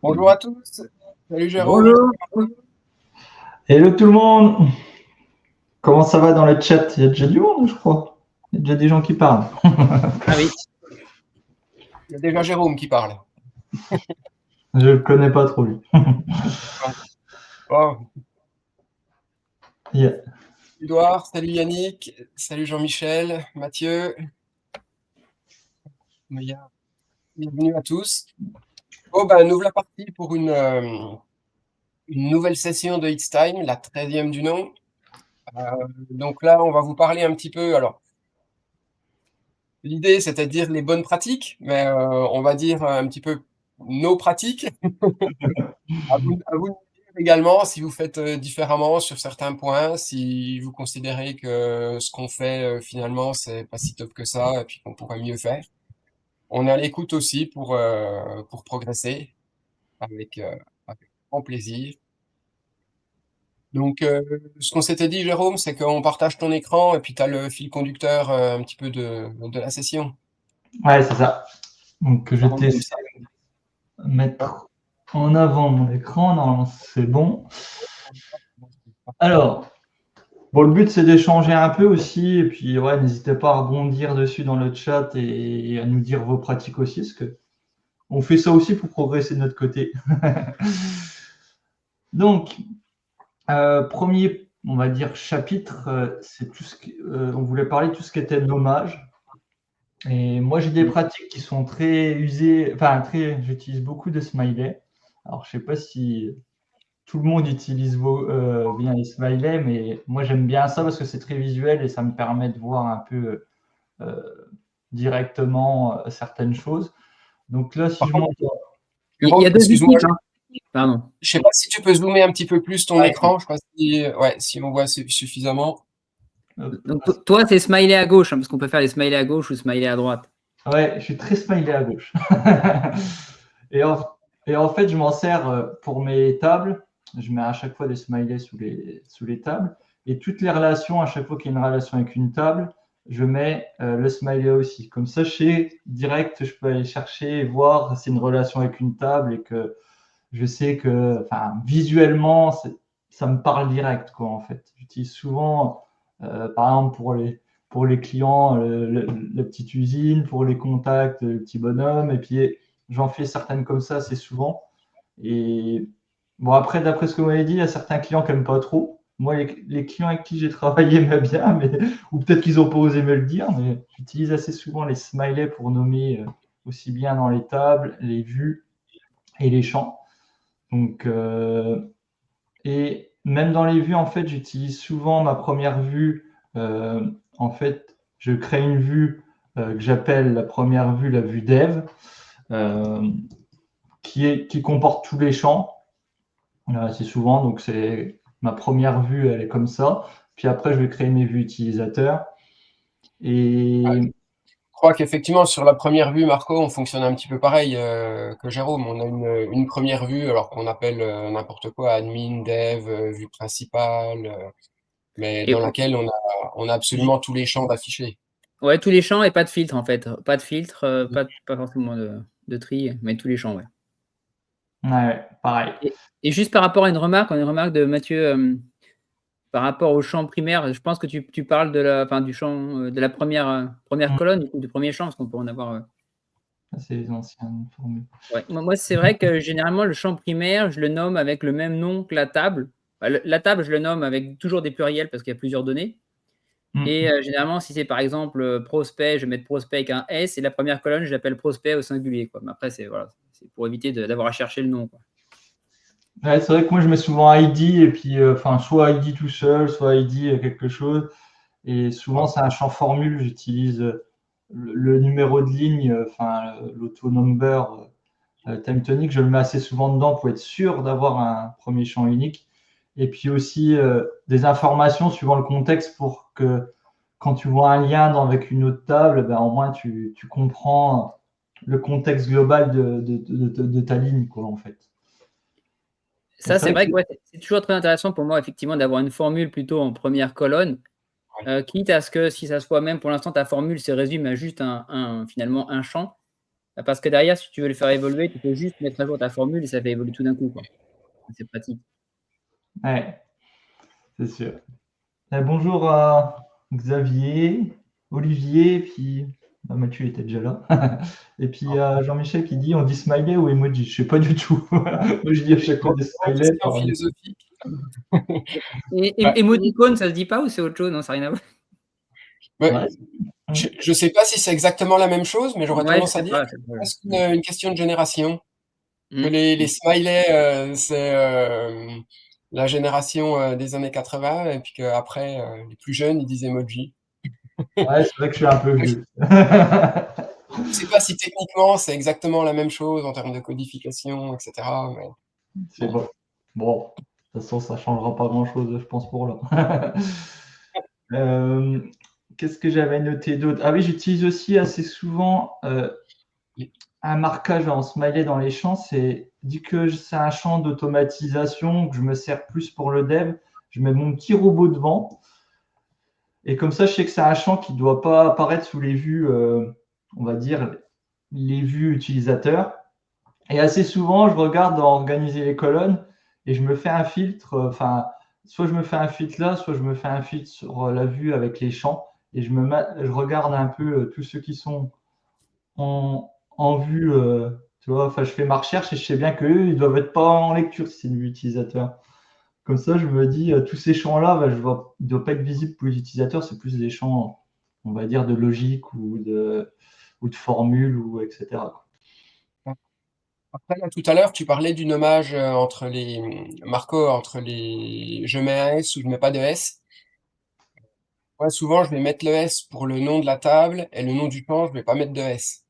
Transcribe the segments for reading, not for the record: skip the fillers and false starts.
Bonjour à tous. Salut Jérôme. Bonjour. Hello tout le monde. Comment ça va dans le chat? Il y a déjà du monde, je crois. Il y a déjà des gens qui parlent. Ah oui. Il y a déjà Jérôme qui parle. Je ne le connais pas trop, lui. Oh. Yeah. Edouard, salut Yannick, salut Jean-Michel, Mathieu. Bienvenue à tous. Oh ben, nous voilà partis pour une nouvelle session de It's Time, la 13e du nom. Donc là, on va vous parler un petit peu. Alors, l'idée, c'était de dire les bonnes pratiques, mais on va dire un petit peu nos pratiques. À vous de dire également si vous faites différemment sur certains points, si vous considérez que ce qu'on fait finalement, c'est pas si top que ça, et puis qu'on pourrait mieux faire. On est à l'écoute aussi pour progresser avec, avec grand plaisir. Donc, ce qu'on s'était dit, Jérôme, c'est qu'on partage ton écran et puis tu as le fil conducteur un petit peu de la session. Ouais, c'est ça. Donc, je Comme vais ça. mettre en avant mon écran. Normalement, c'est bon. Alors, bon, le but, c'est d'échanger un peu aussi. Et puis, ouais, n'hésitez pas à rebondir dessus dans le chat et à nous dire vos pratiques aussi, parce que on fait ça aussi pour progresser de notre côté. Donc, premier, on va dire, chapitre, c'est tout ce on voulait parler de tout ce qui était nommage. Et moi, j'ai des pratiques qui sont très usées, enfin, j'utilise beaucoup de smileys. Alors, je sais pas si tout le monde utilise bien les smileys, mais moi, j'aime bien ça parce que c'est très visuel et ça me permet de voir un peu euh, directement certaines choses. Donc là, si Par je contre, monte. Il y a deux excuse-moi, équipes. Pardon. je sais pas si tu peux zoomer un petit peu plus ton Ouais. écran. Je sais pas si, ouais, si on voit suffisamment. Donc, toi, c'est smiley à gauche, parce qu'on peut faire les smileys à gauche ou smiley à droite. Ouais, je suis très smiley à gauche. et, en fait, je m'en sers pour mes tables. Je mets à chaque fois des smileys sous les tables. Et toutes les relations, à chaque fois qu'il y a une relation avec une table, je mets le smiley aussi. Comme ça, je sais direct, je peux aller chercher et voir si c'est une relation avec une table et que je sais que, enfin, visuellement, ça me parle direct, quoi, en fait. J'utilise souvent, par exemple, pour les clients, la petite usine, pour les contacts, le petit bonhomme, et puis j'en fais certaines comme ça assez souvent. Et bon, après, d'après ce que vous m'avez dit, il y a certains clients qui n'aiment pas trop. Moi, les clients avec qui j'ai travaillé m'aiment bien, mais, ou peut-être qu'ils n'ont pas osé me le dire, mais j'utilise assez souvent les smileys pour nommer aussi bien dans les tables, les vues et les champs. Donc, et même dans les vues, en fait, j'utilise souvent ma première vue. En fait, je crée une vue que j'appelle la première vue, la vue dev, euh, qui comporte tous les champs. C'est souvent, donc c'est ma première vue, elle est comme ça. Puis après, je vais créer mes vues utilisateurs. Et Je crois qu'effectivement, sur la première vue, Marco, on fonctionne un petit peu pareil que Jérôme. On a une première vue, alors qu'on appelle n'importe quoi, admin, dev, vue principale. mais Et dans laquelle on a absolument tous les champs d'affichés. ouais, tous les champs et pas de filtre en fait. Pas de filtre, pas forcément de tri, mais tous les champs, ouais. Ouais, pareil. Et juste par rapport à une remarque de Mathieu, par rapport au champ primaire, je pense que tu parles du champ, de la première Mmh. colonne, du coup, du premier champ, parce qu'on peut en avoir, Ça, c'est les anciennes formules. ouais. Moi, c'est vrai que généralement, le champ primaire, je le nomme avec le même nom que la table. Bah, la table, je le nomme avec toujours des pluriels parce qu'il y a plusieurs données. Et Mmh. généralement, si c'est par exemple, prospect, je vais mettre prospect avec un S et la première colonne, je l'appelle prospect au singulier, quoi. Mais après, c'est voilà, c'est pour éviter d'avoir à chercher le nom, quoi. Ouais, c'est vrai que moi, je mets souvent ID et puis, enfin, soit ID tout seul, soit ID quelque chose. Et souvent, c'est un champ formule. J'utilise le numéro de ligne, enfin, l'auto-number time tonic. Je le mets assez souvent dedans pour être sûr d'avoir un premier champ unique. Et puis aussi des informations suivant le contexte pour que quand tu vois un lien avec une autre table, ben, au moins tu comprends le contexte global de ta ligne, quoi, en fait. Et Ça, c'est c'est vrai que vrai que ouais, c'est toujours très intéressant pour moi, effectivement, d'avoir une formule plutôt en première colonne, Ouais. quitte à ce que si ça soit même pour l'instant ta formule se résume à juste finalement un champ, parce que derrière, si tu veux le faire évoluer, tu peux juste mettre à jour ta formule et ça fait évoluer tout d'un coup, quoi. C'est pratique. ouais, c'est sûr. Bonjour à Xavier, Olivier, puis Mathieu était déjà là. Et puis Jean-Michel qui dit on dit smiley ou emoji. Je sais pas du tout. Moi je dis à chaque fois des Grande smileys. question philosophique. Et émoticône, ça se dit pas ou c'est autre chose? Non, ça n'a rien à voir. Ouais, Ouais. je sais pas si c'est exactement la même chose, mais j'aurais Ouais, je tendance à sais dire pas, que je sais c'est pas. presque une question de génération. Que Mmh. les smileys, c'est la génération des années 80, et puis qu'après, les plus jeunes, ils disent emoji. Ouais, c'est vrai que je suis un peu Je vieux. ne sais pas si techniquement c'est exactement la même chose en termes de codification, etc. Mais C'est bon. bon. Bon, de toute façon, ça changera pas grand-chose, je pense, pour là. Euh, Qu'est-ce que j'avais noté d'autre? Ah oui, j'utilise aussi assez souvent un marquage en smiley dans les champs. C'est dit que c'est un champ d'automatisation que je me sers plus pour le dev. Je mets mon petit robot devant. Et comme ça, je sais que c'est un champ qui ne doit pas apparaître sous les vues, on va dire, les vues utilisateurs. Et assez souvent, je regarde dans organiser les colonnes et je me fais un filtre. Enfin, soit je me fais un filtre là, soit je me fais un filtre sur la vue avec les champs. Et je regarde un peu tous ceux qui sont en vue. Tu vois, enfin, je fais ma recherche et je sais bien qu'eux, ils doivent être pas en lecture si c'est une vue utilisateur. Comme ça, je me dis, tous ces champs-là, bah, ils ne doivent pas être visibles pour les utilisateurs. C'est plus des champs, on va dire, de logique ou de formule, ou etc. Après, là, tout à l'heure, tu parlais du nommage entre les Marco, entre les je mets un S ou je mets pas de S. Ouais, souvent, je vais mettre le S pour le nom de la table et le nom du champ, je vais pas mettre de S.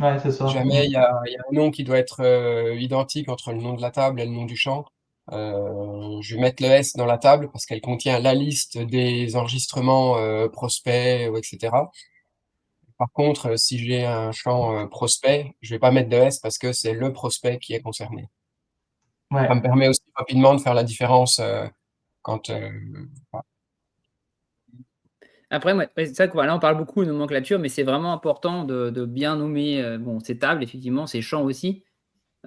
Ouais, c'est Si ça. jamais il y a un nom qui doit être identique entre le nom de la table et le nom du champ, je vais mettre le S dans la table parce qu'elle contient la liste des enregistrements prospects, etc. Par contre, si j'ai un champ prospect, je vais pas mettre de S parce que c'est le prospect qui est concerné. Ça me Ouais. permet aussi rapidement de faire la différence quand. Voilà. Après, ouais, c'est ça que voilà, on parle beaucoup de nomenclature, mais c'est vraiment important de bien nommer, bon, ces tables, effectivement, ces champs aussi,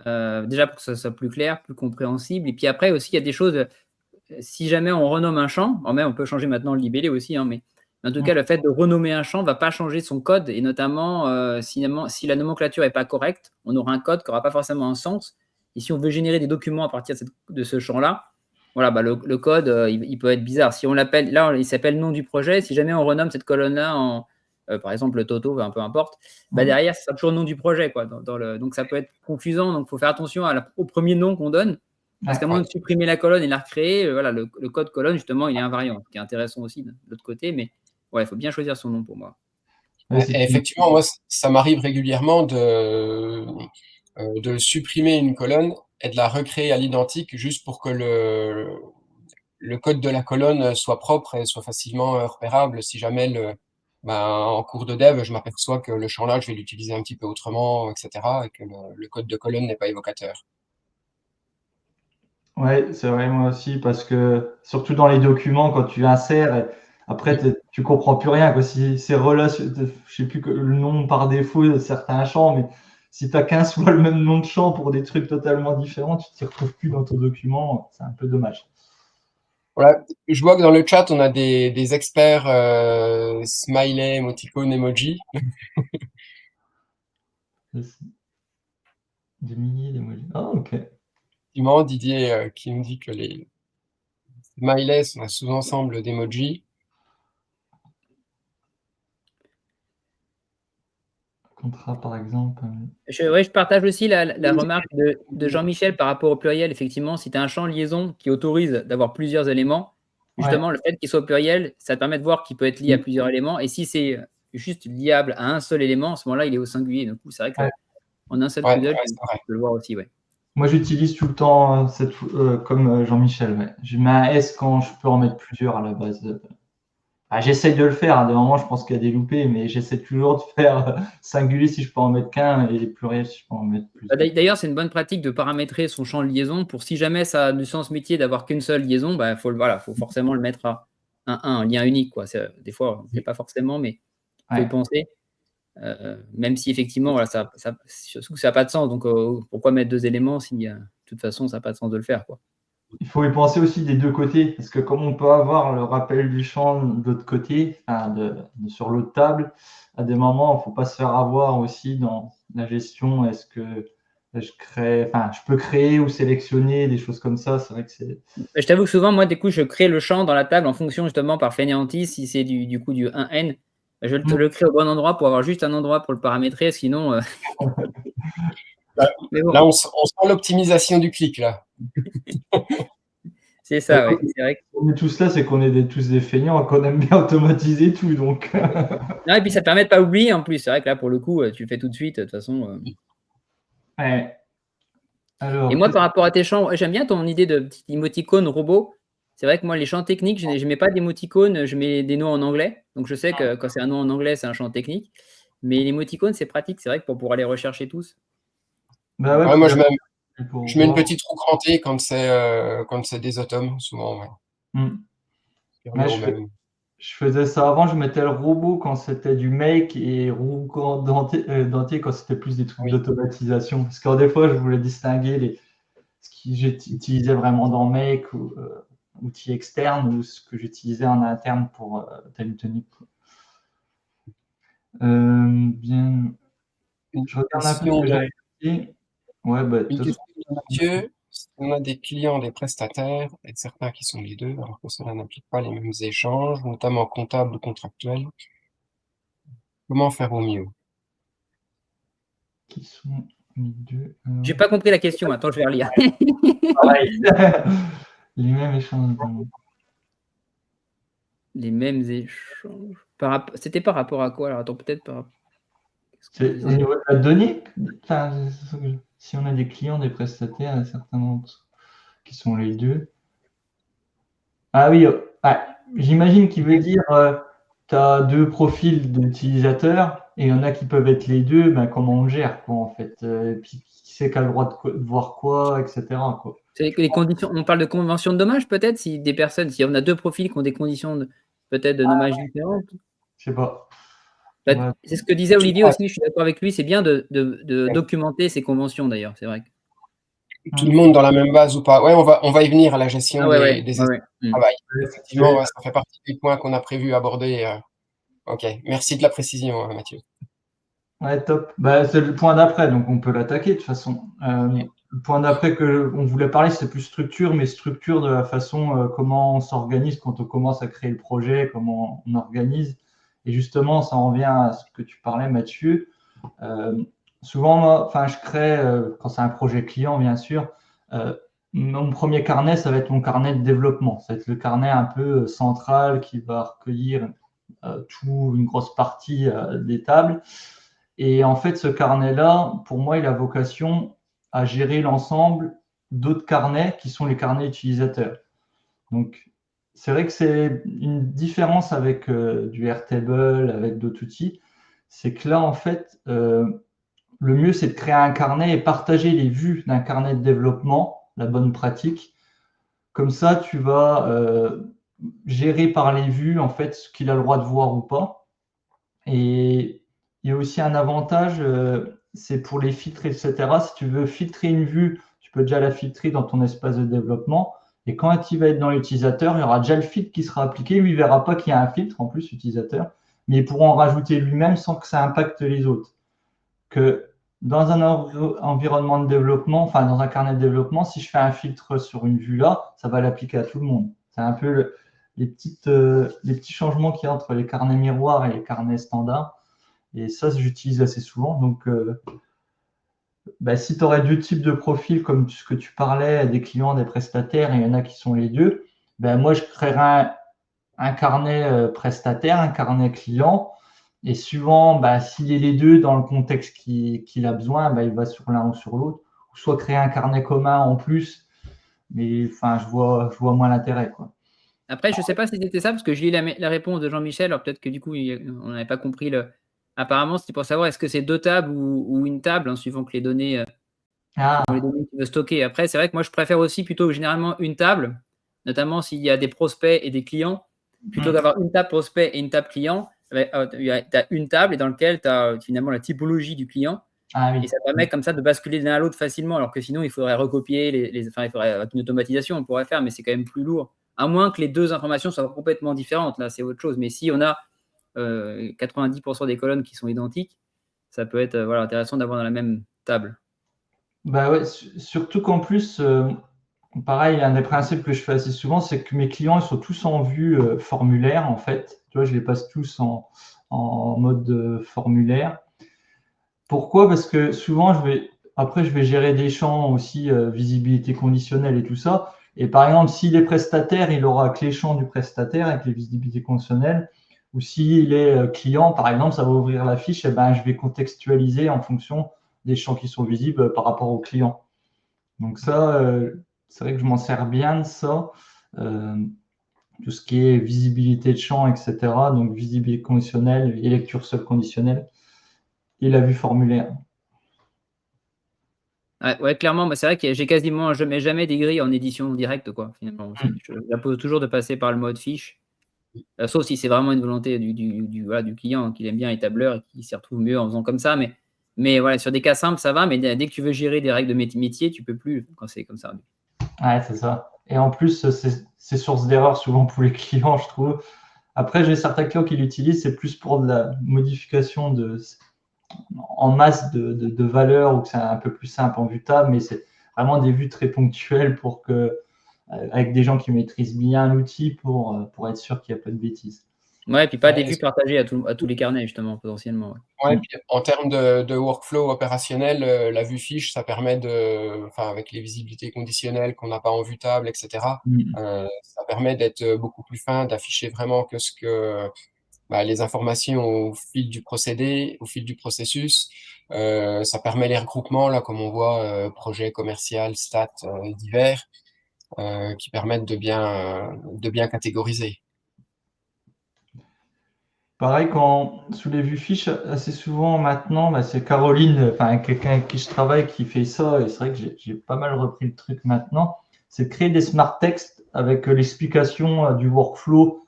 déjà pour que ça soit plus clair, plus compréhensible et puis après aussi, il y a des choses, si jamais on renomme un champ, alors même on peut changer maintenant le libellé aussi, hein, mais en tout cas, le fait de renommer un champ ne va pas changer son code et notamment, si la nomenclature est pas correcte, on aura un code qui aura pas forcément un sens et si on veut générer des documents à partir de ce champ-là, voilà, bah, le code, il peut être bizarre. Si on l'appelle là, il s'appelle nom du projet, si jamais on renomme cette colonne-là en, par exemple, Toto, enfin, peu importe, bah, Ouais. derrière, ça sera toujours le nom du projet, quoi, donc ça peut être confusant, donc il faut faire attention au premier nom qu'on donne parce qu'à Ouais. moins de supprimer la colonne et la recréer, voilà, le code colonne, justement, il est invariant, ce qui est intéressant aussi de l'autre côté, mais ouais, il faut bien choisir son nom pour moi. Ouais, c'est Et effectivement, moi, ça m'arrive régulièrement de supprimer une colonne et de la recréer à l'identique juste pour que le code de la colonne soit propre et soit facilement repérable. Si jamais en cours de dev, je m'aperçois que le champ là, je vais l'utiliser un petit peu autrement, etc., et que le code de colonne n'est pas évocateur. Ouais, c'est vrai, moi aussi, parce que surtout dans les documents, quand tu insères, après, tu comprends plus rien, quoi. Si c'est relation, je sais plus que le nom par défaut de certains champs, mais si tu as 15 fois le même nom de champ pour des trucs totalement différents, tu t'y retrouves plus dans ton document, c'est un peu dommage. Voilà. Je vois que dans le chat, on a des experts smiley, émoticônes, emoji. Des milliers d'emojis. Ah, ok. Effectivement, Didier qui nous dit que les smileys sont un sous-ensemble d'emoji. Contrat, par exemple. Ouais, je partage aussi la remarque de Jean-Michel par rapport au pluriel. Effectivement, si tu as un champ liaison qui autorise d'avoir plusieurs éléments, Ouais. justement, le fait qu'il soit au pluriel, ça te permet de voir qu'il peut être lié à plusieurs éléments. Et si c'est juste liable à un seul élément, à ce moment-là, il est au singulier. Du coup, c'est vrai Ouais. qu'en un seul Ouais, coup d'œil, c'est vrai. tu peux le voir aussi. Ouais. Moi, j'utilise tout le temps comme Jean-Michel. Ouais. Je mets un S quand je peux en mettre plusieurs à la base. J'essaye de le faire. À des moments, je pense qu'il y a des loupés, mais j'essaie toujours de faire singulier si je peux en mettre qu'un et pluriel si je peux en mettre plus. D'ailleurs, c'est une bonne pratique de paramétrer son champ de liaison pour si jamais ça a du sens métier d'avoir qu'une seule liaison, bah, faut forcément le mettre à un lien unique. Quoi. Des fois, on ne fait pas forcément, mais il faut y Ouais. penser. Même si effectivement, voilà, surtout que ça n'a pas de sens. Donc, pourquoi mettre deux éléments si de toute façon, ça n'a pas de sens de le faire, quoi. Il faut y penser aussi des deux côtés, parce que comme on peut avoir le rappel du champ de l'autre côté, sur l'autre table, à des moments, il ne faut pas se faire avoir aussi dans la gestion. Est-ce que je peux créer ou sélectionner des choses comme ça. C'est vrai que c'est. Je t'avoue que souvent, moi, du coup, je crée le champ dans la table en fonction justement par fainéantise. Si c'est du coup du 1N, je le crée au bon endroit pour avoir juste un endroit pour le paramétrer. Sinon, Là, mais bon, là, on sent l'optimisation du clic, là. c'est ça, ouais. C'est vrai. On est tous là, c'est qu'on est tous des feignants, qu'on aime bien automatiser tout. Donc. Non, et puis ça permet de pas oublier en plus. C'est vrai que là, pour le coup, tu le fais tout de suite. De toute façon. Ouais. Et Alors, moi, par rapport à tes champs, j'aime bien ton idée de petit émoticône robot. C'est vrai que moi, les champs techniques, je ne mets pas d'émoticône, je mets des noms en anglais. Donc, je sais que quand c'est un nom en anglais, c'est un champ technique. Mais l'émoticône, c'est pratique. C'est vrai que pour pouvoir les rechercher tous. bah ouais, Ouais, moi, pour je mets une voir. petite roue crantée quand c'est des automes, souvent, ouais. Qui revient Ouais, au même. je faisais ça avant, je mettais le robot quand c'était du make et roue dentier quand c'était plus des trucs Oui. d'automatisation. Parce que des fois, je voulais distinguer ce que j'utilisais vraiment dans make ou outils externes ou ce que j'utilisais en interne pour telle tonique. Bien, Une je regarde un peu ce question que de, j'avais dit. Ouais, bah, de une toute façon, question de Mathieu. On a des clients, des prestataires, et certains qui sont les deux, alors que cela n'implique pas les mêmes échanges, notamment comptables ou contractuels. Comment faire au mieux? qui sont les deux. J'ai pas compris la question. Attends, je vais relire. Pareil. Les mêmes échanges. Les mêmes échanges. C'était par rapport à quoi? Alors, attends, peut-être par. Qu'est-ce qu'on C'est au disait? niveau de la donnée. Enfin, si on a des clients, des prestataires, certains d'entre qui sont les deux. Ah oui, j'imagine qu'il veut dire tu as deux profils d'utilisateurs et il y en a qui peuvent être les deux, ben, comment on gère quoi en fait. Et puis qui sait qui a le droit de voir quoi, etc. Quoi. C'est que les conditions. On parle de convention de dommage, peut-être, si des personnes, si on a deux profils qui ont des conditions peut-être de dommage différentes. Je sais pas. Ouais. C'est ce que disait Olivier aussi, je suis d'accord avec lui, c'est bien de documenter ces conventions d'ailleurs, c'est vrai. Tout le monde dans la même base ou pas? Ouais, on va y venir à la gestion Ah ouais, ouais, des ouais, espaces ouais. de travail. Effectivement, C'est- ouais, ça fait partie des points qu'on a prévu aborder. Ok, merci de la précision, Mathieu. Ouais, top. Bah, c'est le point d'après, donc on peut l'attaquer de toute façon. Le point d'après que on voulait parler, c'est plus structure, mais structure de la façon comment on s'organise quand on commence à créer le projet, comment on organise. Et justement, ça en revient à ce que tu parlais, Mathieu. Euh, Souvent, moi, enfin, je crée, quand c'est un projet client, bien sûr, euh, mon premier carnet, ça va être mon carnet de développement. Ça va être le carnet un peu central qui va recueillir une grosse partie des tables. Et en fait, ce carnet-là, pour moi, il a vocation à gérer l'ensemble d'autres carnets qui sont les carnets utilisateurs. Donc, c'est vrai que c'est une différence avec du Airtable, avec d'autres outils. C'est que là, en fait, le mieux, c'est de créer un carnet et partager les vues d'un carnet de développement, la bonne pratique, Comme ça, tu vas gérer par les vues en fait ce qu'il a le droit de voir ou pas. Et il y a aussi un avantage, c'est pour les filtres, etc. Si tu veux filtrer une vue, tu peux déjà la filtrer dans ton espace de développement. Et quand il va être dans l'utilisateur, il y aura déjà le filtre qui sera appliqué. Lui, il ne verra pas qu'il y a un filtre en plus, utilisateur, mais il pourra en rajouter lui-même sans que ça impacte les autres. Que dans un environnement de développement, enfin dans un carnet de développement, si je fais un filtre sur une vue là, ça va l'appliquer à tout le monde. C'est un peu les petits changements qu'il y a entre les carnets miroirs et les carnets standards. Et ça, j'utilise assez souvent. Donc, si tu aurais deux types de profils, comme ce que tu parlais, des clients, des prestataires, et il y en a qui sont les deux, moi, je créerais un carnet prestataire, un carnet client. Et suivant, s'il est les deux dans le contexte qu'il a besoin, il va sur l'un ou sur l'autre. Ou soit créer un carnet commun en plus. Mais enfin, je vois moins l'intérêt, quoi. Après, je ne sais pas si c'était ça, parce que j'ai lu la réponse de Jean-Michel. Alors peut-être que du coup, on n'avait pas compris. Apparemment, c'était pour savoir est-ce que c'est deux tables ou une table, hein, suivant que les données, que tu veux stocker. Après, c'est vrai que moi, je préfère aussi plutôt généralement une table, notamment s'il y a des prospects et des clients, plutôt d'avoir une table prospect et une table client. Tu as une table et dans laquelle tu as finalement la typologie du client. Ah oui. Et ça permet comme ça de basculer de l'un à l'autre facilement, alors que sinon, il faudrait recopier enfin, il faudrait, avec une automatisation, on pourrait faire, mais c'est quand même plus lourd. À moins que les deux informations soient complètement différentes, là, c'est autre chose. Mais si on a 90% des colonnes qui sont identiques, ça peut être intéressant d'avoir dans la même table. Ouais, surtout qu'en plus, pareil, un des principes que je fais assez souvent, c'est que mes clients ils sont tous en vue formulaire, en fait. Tu vois, je les passe tous en mode formulaire. Pourquoi? Parce que souvent, après, je vais gérer des champs aussi, visibilité conditionnelle et tout ça. Et par exemple, s'il est prestataire, il aura que les champs du prestataire avec les visibilités conditionnelles. Ou s'il est client, par exemple, ça va ouvrir la fiche, et je vais contextualiser en fonction des champs qui sont visibles par rapport au client. Donc ça, c'est vrai que je m'en sers bien de ça. Tout ce qui est visibilité de champ, etc. Donc visibilité conditionnelle et lecture seule conditionnelle et la vue formulaire. Ouais, clairement, c'est vrai que j'ai quasiment jamais des grilles en édition directe, quoi, finalement. J'impose toujours de passer par le mode fiche, sauf si c'est vraiment une volonté du client, hein, qu'il aime bien les tableurs et qu'il s'y retrouve mieux en faisant comme ça. Mais voilà, sur des cas simples, ça va, mais dès que tu veux gérer des règles de métier, tu peux plus quand c'est comme ça. Ouais, c'est ça. Et en plus, c'est source d'erreur souvent pour les clients, je trouve. Après, j'ai certains clients qui l'utilisent, c'est plus pour de la modification en masse de valeurs ou que c'est un peu plus simple en vue table, mais c'est vraiment des vues très ponctuelles pour que, avec des gens qui maîtrisent bien l'outil pour être sûr qu'il n'y a pas de bêtises. Ouais, et puis pas des vues partagées à tous les carnets, justement, potentiellement. Ouais, puis en termes de workflow opérationnel, la vue fiche, ça permet avec les visibilités conditionnelles qu'on n'a pas en vue table, etc., ça permet d'être beaucoup plus fin, d'afficher vraiment les informations au fil du procédé, au fil du processus. Ça permet les regroupements, là, comme on voit, projet commercial, stats, divers, qui permettent de bien catégoriser. Pareil, sous les vues fiches, assez souvent maintenant, c'est Caroline, enfin quelqu'un avec qui je travaille qui fait ça, et c'est vrai que j'ai pas mal repris le truc maintenant, c'est de créer des smart texts avec l'explication du workflow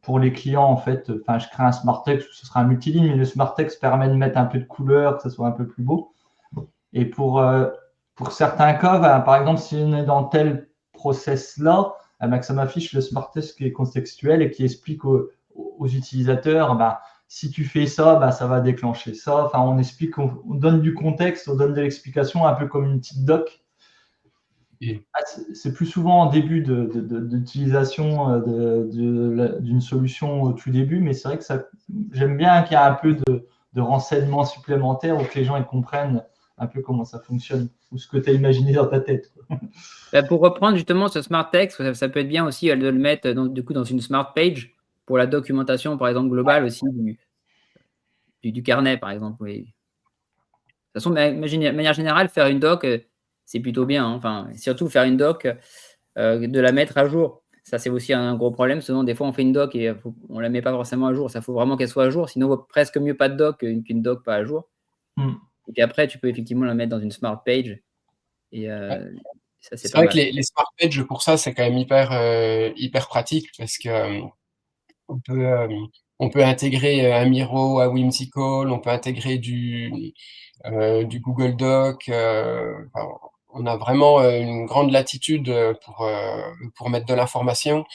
pour les clients en fait. Enfin, je crée un smart text, ce sera un multiligne, mais le smart text permet de mettre un peu de couleur, que ça soit un peu plus beau. Et pour certains cas, par exemple, si on est dans tel process-là, que ça m'affiche le smart text qui est contextuel et qui explique aux utilisateurs, si tu fais ça, ça va déclencher ça. Enfin, on explique, on donne du contexte, on donne de l'explication, un peu comme une petite doc. C'est plus souvent en début d'utilisation d'une solution au tout début, mais c'est vrai que j'aime bien qu'il y ait un peu de renseignements supplémentaires ou que les gens ils comprennent un peu comment ça fonctionne ou ce que tu as imaginé dans ta tête. Pour reprendre justement ce smart text, ça peut être bien aussi de le mettre dans une smart page pour la documentation, par exemple, globale aussi du carnet, par exemple. Oui. De toute façon, de manière générale, faire une doc, c'est plutôt bien. Hein. Enfin, surtout faire une doc, de la mettre à jour. Ça, c'est aussi un gros problème. Sinon, des fois, on fait une doc et on ne la met pas forcément à jour. Ça faut vraiment qu'elle soit à jour. Sinon, presque mieux pas de doc qu'une doc pas à jour. Et puis après, tu peux effectivement la mettre dans une smart page. Et Ça, c'est C'est pas vrai que mal. les smart pages pour ça, c'est quand même hyper pratique parce que, on peut, on peut intégrer, un Miro, un Whimsical, on peut intégrer du Google Doc, enfin, on a vraiment, une grande latitude, pour mettre de l'information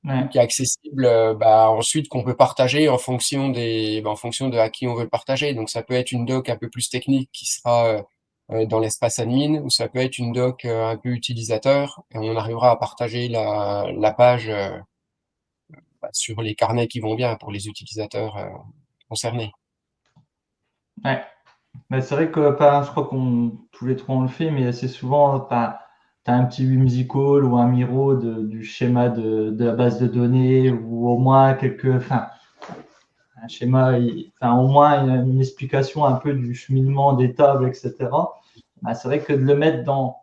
Ouais, qui est accessible, bah, ensuite qu'on peut partager en fonction de à qui on veut le partager. Donc ça peut être une doc un peu plus technique qui sera, dans l'espace admin ou ça peut être une doc, un peu utilisateur et on arrivera à partager la page, bah, sur les carnets qui vont bien pour les utilisateurs, concernés. ouais. Mais c'est vrai que je crois qu'on tous les trois on le fait, mais assez souvent, tu as un petit musical ou un Miro du schéma de la base de données ou au moins un schéma, enfin, au moins une explication un peu du cheminement des tables, etc. Bah, c'est vrai que de le mettre dans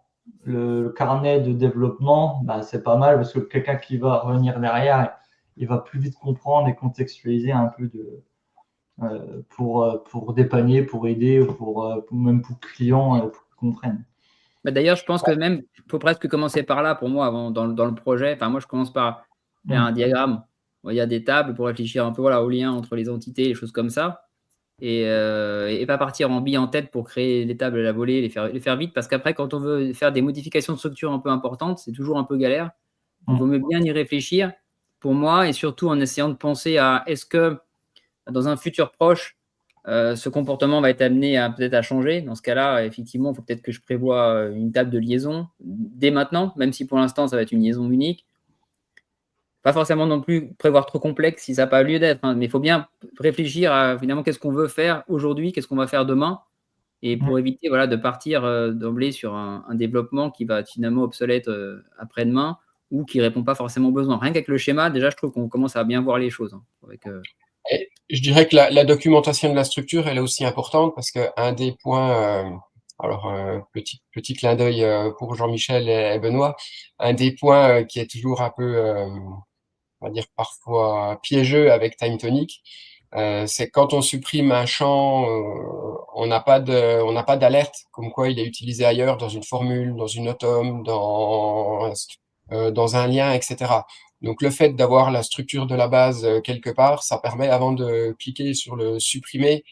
le carnet de développement, bah, c'est pas mal parce que quelqu'un qui va revenir derrière, il va plus vite comprendre et contextualiser un peu pour dépanner, pour aider, même pour que le client pour qu'il comprenne. Bah, d'ailleurs, je pense que même, il faut presque commencer par là pour moi avant dans le projet. Enfin, moi, je commence par faire Mm. un diagramme. Il y a des tables pour réfléchir un peu, voilà, aux liens entre les entités, les choses comme ça et pas partir en bille en tête pour créer les tables à la volée, les faire vite parce qu'après quand on veut faire des modifications de structure un peu importantes, c'est toujours un peu galère. Il vaut Mm. mieux bien y réfléchir pour moi et surtout en essayant de penser à est-ce que dans un futur proche, ce comportement va être amené à peut-être à changer. Dans ce cas-là, effectivement, il faut peut-être que je prévoie une table de liaison dès maintenant, même si pour l'instant, ça va être une liaison unique. Pas forcément non plus prévoir trop complexe si ça n'a pas lieu d'être, hein, mais il faut bien réfléchir à finalement qu'est-ce qu'on veut faire aujourd'hui, qu'est-ce qu'on va faire demain, et Mm. pour éviter voilà, de partir d'emblée sur un développement qui va être finalement obsolète après-demain ou qui ne répond pas forcément aux besoins. Rien qu'avec le schéma, déjà, je trouve qu'on commence à bien voir les choses, hein, avec, Et je dirais que la documentation de la structure, elle est aussi importante parce qu'un des points, alors, petit clin d'œil, pour Jean-Michel et Benoît. Un des points, qui est toujours un peu, on va dire parfois piégeux avec TimeTonic, c'est quand on supprime un champ, on n'a pas d'alerte comme quoi il est utilisé ailleurs dans une formule, dans une autom, dans un lien et cetera. Donc le fait d'avoir la structure de la base, quelque part, ça permet avant de cliquer sur le supprimer,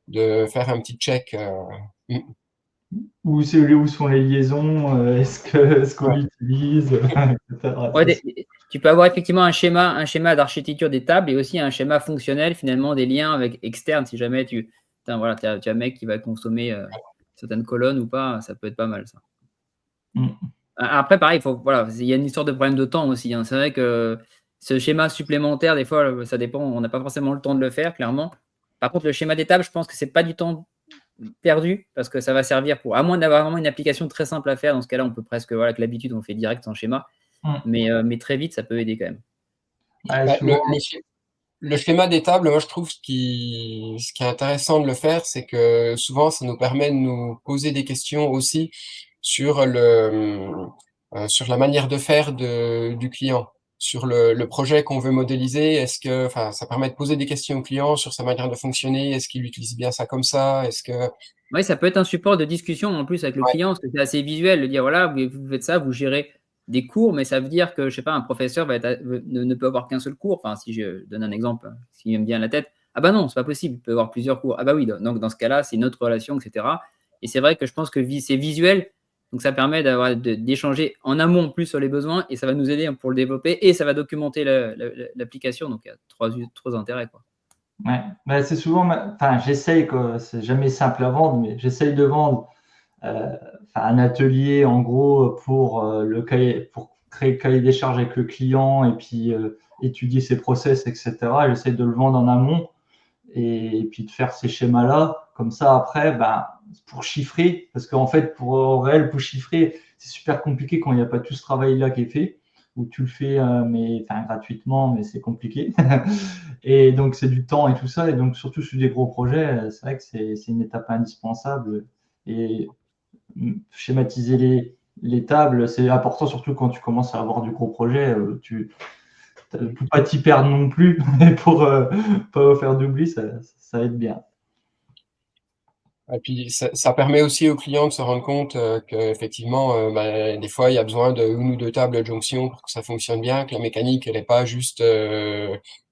de faire un petit check, mmh. Où sont les liaisons, est-ce qu'on Ouais. l'utilise, etc. ouais, tu peux avoir effectivement un schéma d'architecture des tables et aussi un schéma fonctionnel finalement des liens avec externes. Si jamais voilà, tu as un mec qui va consommer certaines colonnes ou pas, ça peut être pas mal ça. Mm. Après, pareil, voilà, il y a une histoire de problème de temps aussi, hein. C'est vrai que ce schéma supplémentaire, des fois, ça dépend, on n'a pas forcément le temps de le faire, clairement. Par contre, le schéma des tables, je pense que c'est pas du temps perdu parce que ça va servir à moins d'avoir vraiment une application très simple à faire. Dans ce cas-là, on peut presque, voilà, avec l'habitude, on le fait direct sans schéma. Mm. Mais très vite, ça peut aider quand même. Ouais, Bah, souvent, le schéma des tables, moi je trouve ce qui est intéressant de le faire, c'est que souvent ça nous permet de nous poser des questions aussi sur sur la manière de faire du client, sur le projet qu'on veut modéliser. Est-ce que, enfin, ça permet de poser des questions au client sur sa manière de fonctionner. Est-ce qu'il utilise bien ça comme ça? Est-ce que Oui, ça peut être un support de discussion en plus avec le ouais, client, parce que c'est assez visuel de dire voilà, vous faites ça, vous gérez des cours, mais ça veut dire que, je sais pas, un professeur ne peut avoir qu'un seul cours. Enfin, si je donne un exemple, hein, s'il me vient à la tête, ah bah non, c'est pas possible, il peut avoir plusieurs cours. Ah bah oui, donc dans ce cas-là, c'est une autre relation, etc. Et c'est vrai que je pense que c'est visuel, donc ça permet d'échanger en amont plus sur les besoins et ça va nous aider pour le développer et ça va documenter l'application. Donc il y a trois intérêts, quoi. ouais. Bah, c'est souvent, enfin, j'essaye, quoi, c'est jamais simple à vendre, mais j'essaye de vendre un atelier en gros pour créer le cahier des charges avec le client et puis étudier ses process, etc. J'essaye de le vendre en amont et puis de faire ces schémas-là. Comme ça, après, ben, pour chiffrer, parce qu'en fait, au réel, pour chiffrer, c'est super compliqué quand il n'y a pas tout ce travail-là qui est fait, où tu le fais gratuitement, mais c'est compliqué. Et donc, c'est du temps et tout ça. Et donc, surtout sur des gros projets, c'est vrai que c'est une étape indispensable. Et schématiser les tables, c'est important, surtout quand tu commences à avoir du gros projet. Pour pas t'y perdre non plus, et pour pas faire d'oubli, ça aide bien. Et puis ça permet aussi aux clients de se rendre compte qu'effectivement, des fois, il y a besoin de une ou deux tables de jonction pour que ça fonctionne bien, que la mécanique, elle n'est pas juste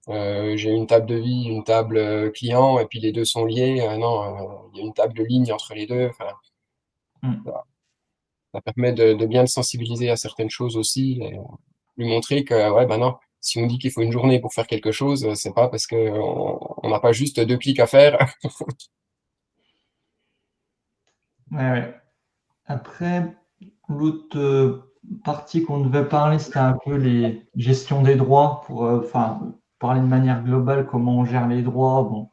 j'ai une table de vie, une table client, et puis les deux sont liés. Non, il y a une table de ligne entre les deux. Enfin, ça permet de bien le sensibiliser à certaines choses aussi, et lui montrer que ouais, non, si on dit qu'il faut une journée pour faire quelque chose, c'est pas parce qu'on n'a pas juste 2 clics à faire. Ouais. Après, l'autre partie qu'on devait parler, c'était un peu les gestions des droits, pour parler de manière globale, comment on gère les droits. Bon,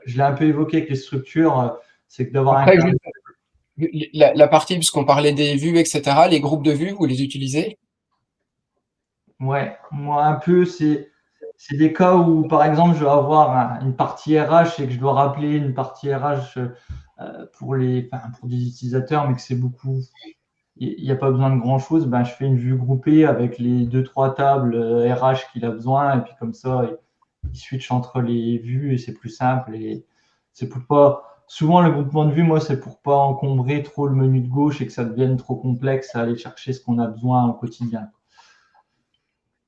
je l'ai un peu évoqué avec les structures, c'est que d'avoir un Après, cadre. la partie, puisqu'on parlait des vues, etc., les groupes de vues, vous les utilisez? Ouais, moi un peu, c'est des cas où, par exemple, je vais avoir une partie RH et que je dois rappeler une partie RH pour des utilisateurs, mais que c'est beaucoup. Il n'y a pas besoin de grand-chose. Ben, je fais une vue groupée avec les 2-3 tables RH qu'il a besoin, et puis comme ça, il switch entre les vues et c'est plus simple. Et c'est pour pas. Souvent, le groupement de vues, moi, c'est pour pas encombrer trop le menu de gauche et que ça devienne trop complexe à aller chercher ce qu'on a besoin au quotidien.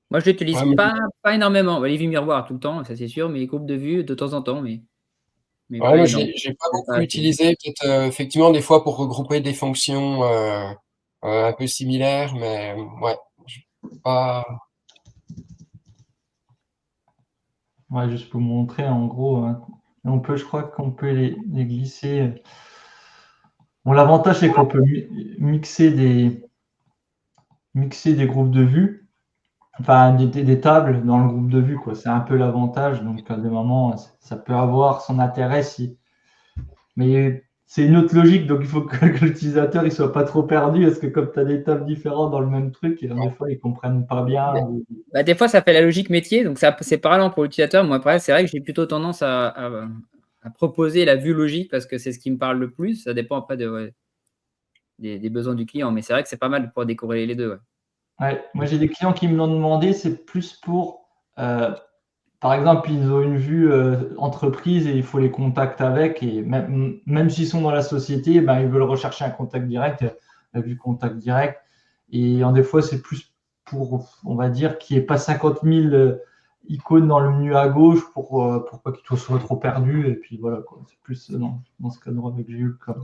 Moi, je l'utilise Ouais, pas énormément. Bah, les vues miroirs tout le temps, ça c'est sûr, mais les groupes de vues de temps en temps, mais ouais, pas moi, énormément. j'ai pas Pas beaucoup assez. utilisé, peut-être effectivement des fois pour regrouper des fonctions un peu similaires, mais ouais, pas. Ouais, juste pour vous montrer, en gros, je crois qu'on peut les glisser. Bon, l'avantage, c'est qu'on peut mixer des groupes de vues, enfin des tables dans le groupe de vues, quoi. C'est un peu l'avantage. Donc, à des moments, ça peut avoir son intérêt si. Mais c'est une autre logique, donc il faut que l'utilisateur ne soit pas trop perdu, parce que comme tu as des tables différentes dans le même truc, et des fois, ils ne comprennent pas bien. Bah, des fois, ça fait la logique métier, donc c'est parlant pour l'utilisateur. Moi, après, c'est vrai que j'ai plutôt tendance à proposer la vue logique parce que c'est ce qui me parle le plus. Ça dépend après des besoins du client, mais c'est vrai que c'est pas mal de pouvoir décorréler les deux. Ouais. Ouais, moi, j'ai des clients qui me l'ont demandé, c'est plus pour, par exemple, ils ont une vue entreprise et il faut les contacts avec, et même s'ils sont dans la société, ben, ils veulent rechercher un contact direct, la vue contact direct. Et des fois, c'est plus pour, on va dire, qu'il n'y ait pas 50 000 icônes dans le menu à gauche pour pas qu'ils soient trop perdus. Et puis voilà, quoi. C'est plus dans ce cadre-là que j'ai eu le cas.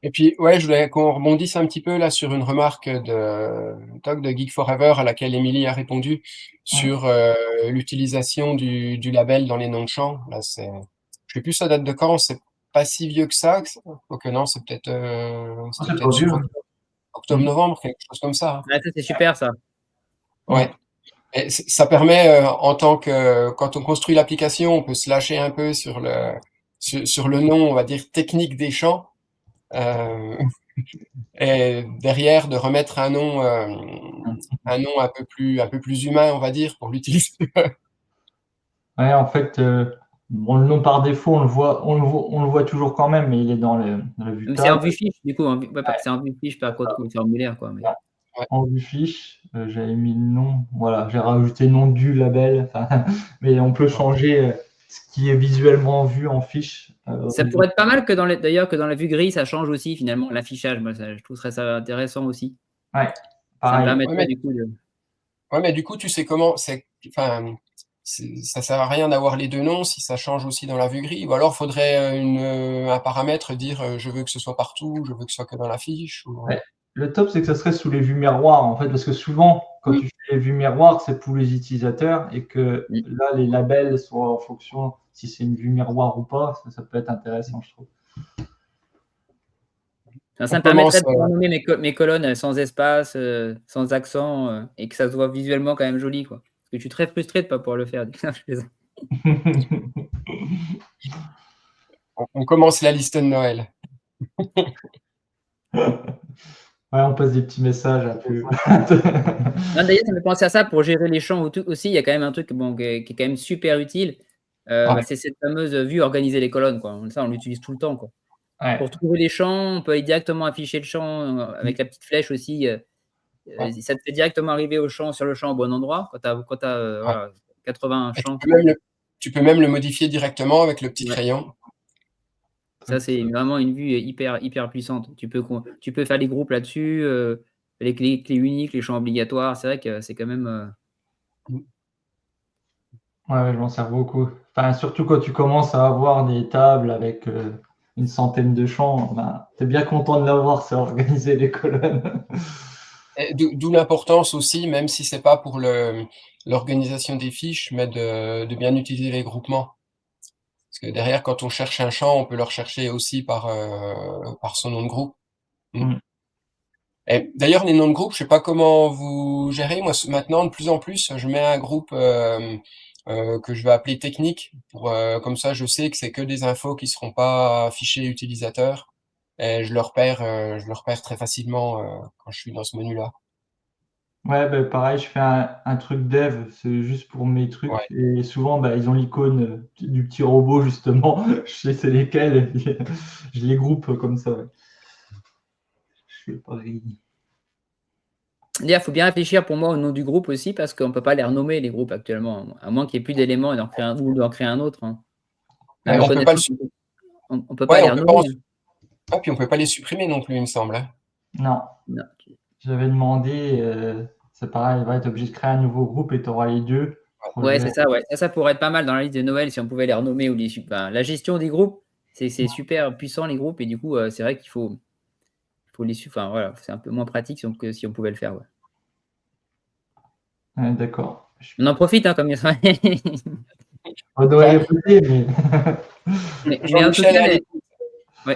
Et puis, ouais, je voulais qu'on rebondisse un petit peu là sur une remarque de Geek Forever à laquelle Émilie a répondu Ouais. sur l'utilisation du label dans les noms de champs. Là, je sais plus ça date de quand, c'est pas si vieux que ça. Ok, non, Ah, c'était c'est pas peut-être vieux. sur Mm. octobre-novembre, quelque chose comme ça. Ouais, ça, c'est super, ça. Ouais. Et ça permet, en tant que, quand on construit l'application, on peut se lâcher un peu sur le nom, on va dire, technique des champs. Euh, et derrière de remettre un nom un peu plus humain, on va dire, pour l'utiliser. Ouais, en fait, bon, le nom par défaut, on le voit toujours quand même, mais il est dans la vue Mais c'est en table. vue fiche, du coup. C'est en vue fiche par contre, le formulaire, quoi. Mais... Ouais. En vue fiche, j'avais mis le nom. Voilà, j'ai rajouté nom du label. Mais on peut changer ce qui est visuellement vu en fiche. Ça pourrait être pas mal d'ailleurs que dans la vue grise, ça change aussi finalement l'affichage. Moi, je trouverais ça intéressant aussi. Ouais, Ça me pareil. permettrait du coup de. Ouais, mais du coup, tu sais comment, enfin, ça sert à rien d'avoir les deux noms si ça change aussi dans la vue grise. Ou alors, faudrait un paramètre dire je veux que ce soit partout, je veux que ce soit que dans la fiche. Ouais. Le top, c'est que ça serait sous les vues miroirs, en fait, parce que souvent, quand tu fais les vues miroirs, c'est pour les utilisateurs et que là, les labels sont en fonction si c'est une vue miroir ou pas. Ça peut être intéressant, je trouve. Ça On me permettrait commence. de pouvoir nommer mes colonnes sans espace, sans accent, et que ça se voit visuellement quand même joli, quoi. Parce que je suis très frustré de ne pas pouvoir le faire. Je plaisante. On commence la liste de Noël. Ouais, on passe des petits messages un peu. Non, d'ailleurs, ça me fait penser à ça pour gérer les champs aussi. Il y a quand même un truc bon, qui est quand même super utile. C'est cette fameuse vue organiser les colonnes, quoi. Ça, on l'utilise tout le temps, quoi. Ouais. Pour trouver les champs, on peut aller directement afficher le champ avec la petite flèche aussi. Ça te fait directement arriver sur le champ au bon endroit quand tu as, Ouais. voilà, 80 Et champs. tu peux même le modifier directement avec le petit Ouais. crayon. Ça, c'est vraiment une vue hyper puissante. Tu peux faire des groupes là-dessus, les clés uniques, les champs obligatoires. C'est vrai que c'est quand même. Ouais, je m'en sers beaucoup. Enfin, surtout quand tu commences à avoir des tables avec une centaine de champs, ben, tu es bien content de l'avoir, c'est organiser les colonnes. D'où l'importance aussi, même si c'est pas pour l'organisation des fiches, mais de bien utiliser les groupements. Parce que derrière, quand on cherche un champ, on peut le rechercher aussi par son nom de groupe. Mm. Et d'ailleurs, les noms de groupe, je sais pas comment vous gérez. Moi, maintenant, de plus en plus, je mets un groupe que je vais appeler technique. Comme ça, je sais que c'est que des infos qui seront pas affichées utilisateurs. Et je le repère très facilement quand je suis dans ce menu-là. Ouais, ben, pareil, je fais un truc dev, c'est juste pour mes trucs. Ouais. Et souvent, ben, ils ont l'icône du petit robot, justement. Je sais c'est lesquels, et puis je les groupe comme ça. Ouais. Je fais pareil. D'ailleurs, il faut bien réfléchir pour moi au nom du groupe aussi, parce qu'on ne peut pas les renommer, les groupes actuellement, à moins qu'il n'y ait plus d'éléments et ou d'en créer un autre. Hein. Même On peut pas on peut pas ouais, les on peut pas renommer. Ah, puis on peut pas les supprimer non plus, il me semble. Hein. Non, Non. j'avais demandé, c'est pareil, ouais, tu es obligé de créer un nouveau groupe et tu auras les deux Ouais, projets. c'est ça, ouais. Ça pourrait être pas mal dans la liste de Noël si on pouvait les renommer ou la gestion des groupes, c'est super puissant les groupes et du coup, c'est vrai qu'il faut enfin voilà, c'est un peu moins pratique que si on pouvait le faire. Ouais. Ouais, d'accord. On en profite, hein, comme ça. On doit y répéter, mais. Mais en tout Jean-Michel est cas, à l'écoute.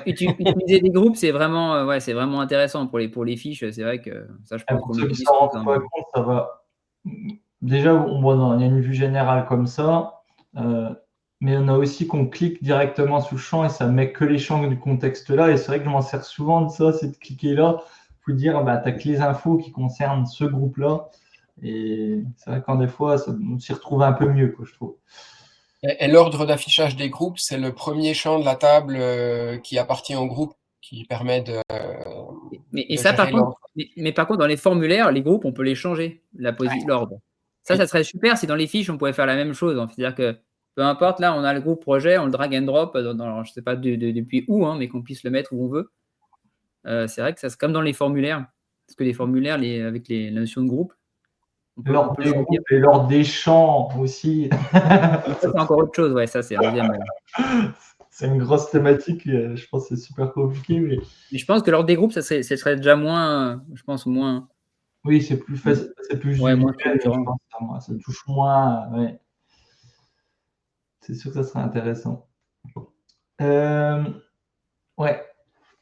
utiliser des groupes, c'est vraiment intéressant pour les fiches. C'est vrai que ça, je pense Pour qu'on ceux qui l'utilise s'en tous. rendent pas compte, ça va. Déjà, il y a une vue générale comme ça, mais on a aussi qu'on clique directement sous le champ et ça met que les champs du contexte là. Et c'est vrai que je m'en sers souvent de ça, c'est de cliquer là pour dire bah, tu as que les infos qui concernent ce groupe-là. Et c'est vrai qu'en des fois, on s'y retrouve un peu mieux, quoi, je trouve. Et l'ordre d'affichage des groupes, c'est le premier champ de la table qui appartient au groupe, qui permet de Ça, par gérer contre, l'ordre. mais par contre, dans les formulaires, les groupes, on peut les changer, l'ordre. Ça serait super si dans les fiches, on pouvait faire la même chose. Hein. C'est-à-dire que peu importe, là, on a le groupe projet, on le drag and drop, je ne sais pas depuis où, hein, mais qu'on puisse le mettre où on veut. C'est vrai que ça, c'est comme dans les formulaires. Parce que les formulaires, avec la notion de groupe, on peut L'ordre des choisir. groupes et l'ordre des champs aussi. Ça, c'est encore autre chose, ouais, ça, c'est un deuxième. C'est une grosse thématique, je pense que c'est super compliqué. Mais je pense que l'ordre des groupes, ce serait déjà moins, je pense, moins. Oui, c'est plus facile, c'est plus Ouais, moins visuel, je structurant. pense, ça touche moins. Ouais. C'est sûr que ça serait intéressant. Ouais.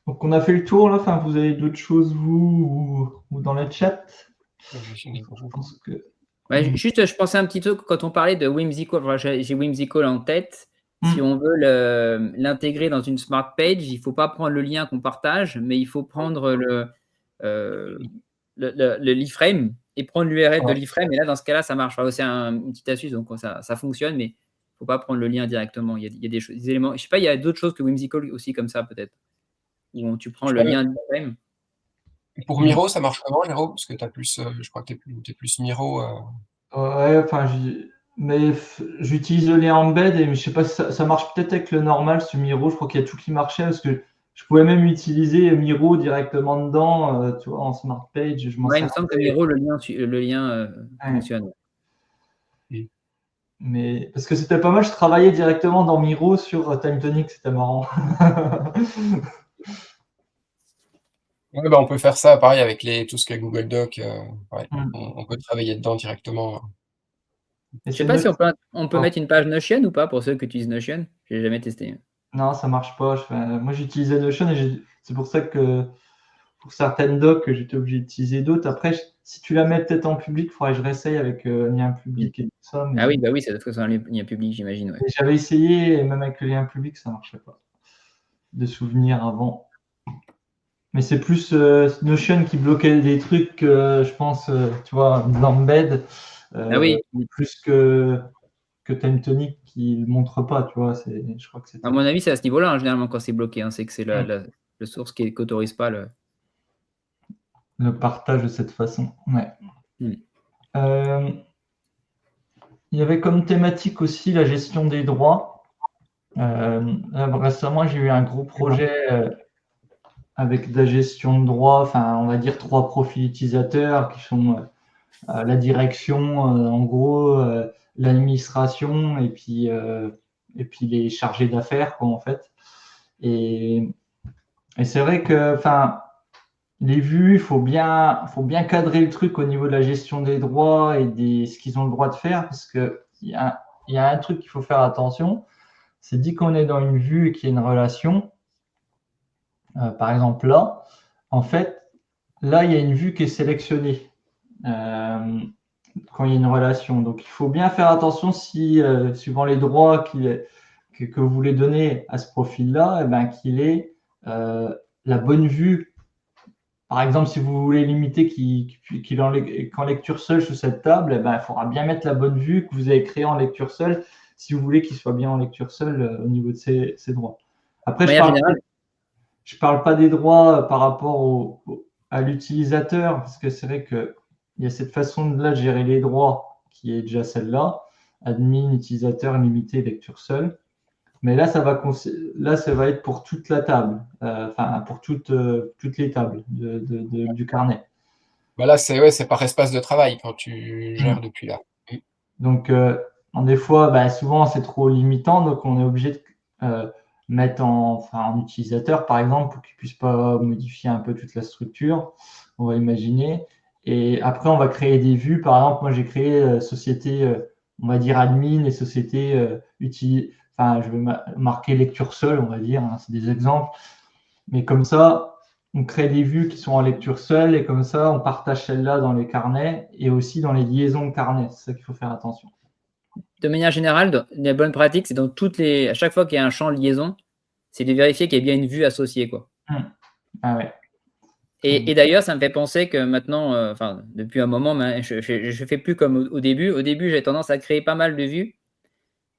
Donc on a fait le tour là. Enfin, vous avez d'autres choses vous ou dans le chat? Je pense que. Ouais, juste, je pensais un petit truc quand on parlait de Whimsical. J'ai Whimsical en tête. Si on veut l'intégrer dans une smart page, il ne faut pas prendre le lien qu'on partage, mais il faut prendre l'iframe et prendre l'URL de l'iframe. Et là, dans ce cas-là, ça marche. C'est une petite astuce, donc ça fonctionne, mais il ne faut pas prendre le lien directement. Il y a des éléments. Je ne sais pas, il y a d'autres choses que Whimsical aussi comme ça, peut-être. Où tu prends le lien de l'iframe. Pour Miro, ça marche comment, Jérôme? Parce que je crois que t'es plus Miro. Ouais, enfin, mais j'utilise le lien embed et je sais pas si ça marche peut-être avec le normal, ce Miro. Je crois qu'il y a tout qui marchait parce que je pouvais même utiliser Miro directement dedans, tu vois, en smart page. Je m'en Ouais, il me sers. semble que Miro, le lien fonctionne. Mais parce que c'était pas mal, je travaillais directement dans Miro sur TimeTonic, c'était marrant. Ouais, bah, on peut faire ça, pareil, avec tout ce qui est Google Doc. Ouais, Mm. on peut travailler dedans directement. Et Je sais c'est pas si Notion. on peut mettre une page Notion ou pas pour ceux qui utilisent Notion. J'ai jamais testé. Non, ça marche pas. Moi, j'utilisais Notion et c'est pour ça que pour certaines docs, j'étais obligé d'utiliser d'autres. Après, si tu la mets peut-être en public, il faudrait que je réessaye avec lien public et tout ça. Mais Ah oui, bah oui, ça doit être un lien public, j'imagine. Ouais. j'avais essayé et même avec le lien public, ça marchait pas. De souvenirs avant. Mais c'est plus Notion qui bloquait des trucs, je pense, tu vois, l'embed, Ah oui. plus que TimeTonic qui ne le montre pas, tu vois. Je crois que c'était À mon avis, c'est à ce niveau-là, hein, généralement, quand c'est bloqué. Hein, c'est que c'est le source qui n'autorise pas le. le partage de cette façon. Ouais. Il y avait comme thématique aussi la gestion des droits. Récemment, j'ai eu un gros projet avec de la gestion de droit, enfin, on va dire 3 profils utilisateurs qui sont la direction, en gros, l'administration et puis les chargés d'affaires, quoi, en fait. Et, c'est vrai que, enfin, les vues, il faut bien cadrer le truc au niveau de la gestion des droits et ce qu'ils ont le droit de faire, parce que il y a un truc qu'il faut faire attention, c'est dit qu'on est dans une vue et qu'il y a une relation. Par exemple là, en fait, là il y a une vue qui est sélectionnée quand il y a une relation. Donc il faut bien faire attention si, suivant les droits que vous voulez donner à ce profil-là, eh ben, qu'il ait la bonne vue. Par exemple, si vous voulez limiter qu'en lecture seule sous cette table, eh ben, il faudra bien mettre la bonne vue que vous avez créée en lecture seule si vous voulez qu'il soit bien en lecture seule au niveau de ses droits. Après, De je manière parle générale, parle pas des droits par rapport à l'utilisateur, parce que c'est vrai qu'il y a cette façon de gérer les droits qui est déjà celle-là, admin, utilisateur, limité, lecture seule. Mais là, ça va être pour toute la table, enfin pour toutes les tables du carnet. Bah là, c'est par espace de travail quand tu gères depuis là. Donc, des fois, souvent, c'est trop limitant, donc on est obligé de mettre en utilisateur, par exemple, pour qu'il ne puisse pas modifier un peu toute la structure, on va imaginer. Et après, on va créer des vues. Par exemple, moi, j'ai créé société, on va dire admin et société enfin, je vais marquer lecture seule, on va dire, hein, c'est des exemples. Mais comme ça, on crée des vues qui sont en lecture seule et comme ça, on partage celle-là dans les carnets et aussi dans les liaisons de carnets. C'est ça qu'il faut faire attention. de manière générale, les bonnes pratiques, c'est à chaque fois qu'il y a un champ de liaison, c'est de vérifier qu'il y a bien une vue associée, quoi. Ah ouais. Et d'ailleurs, ça me fait penser que maintenant, enfin, depuis un moment, je fais plus comme au début. Au début, j'avais tendance à créer pas mal de vues.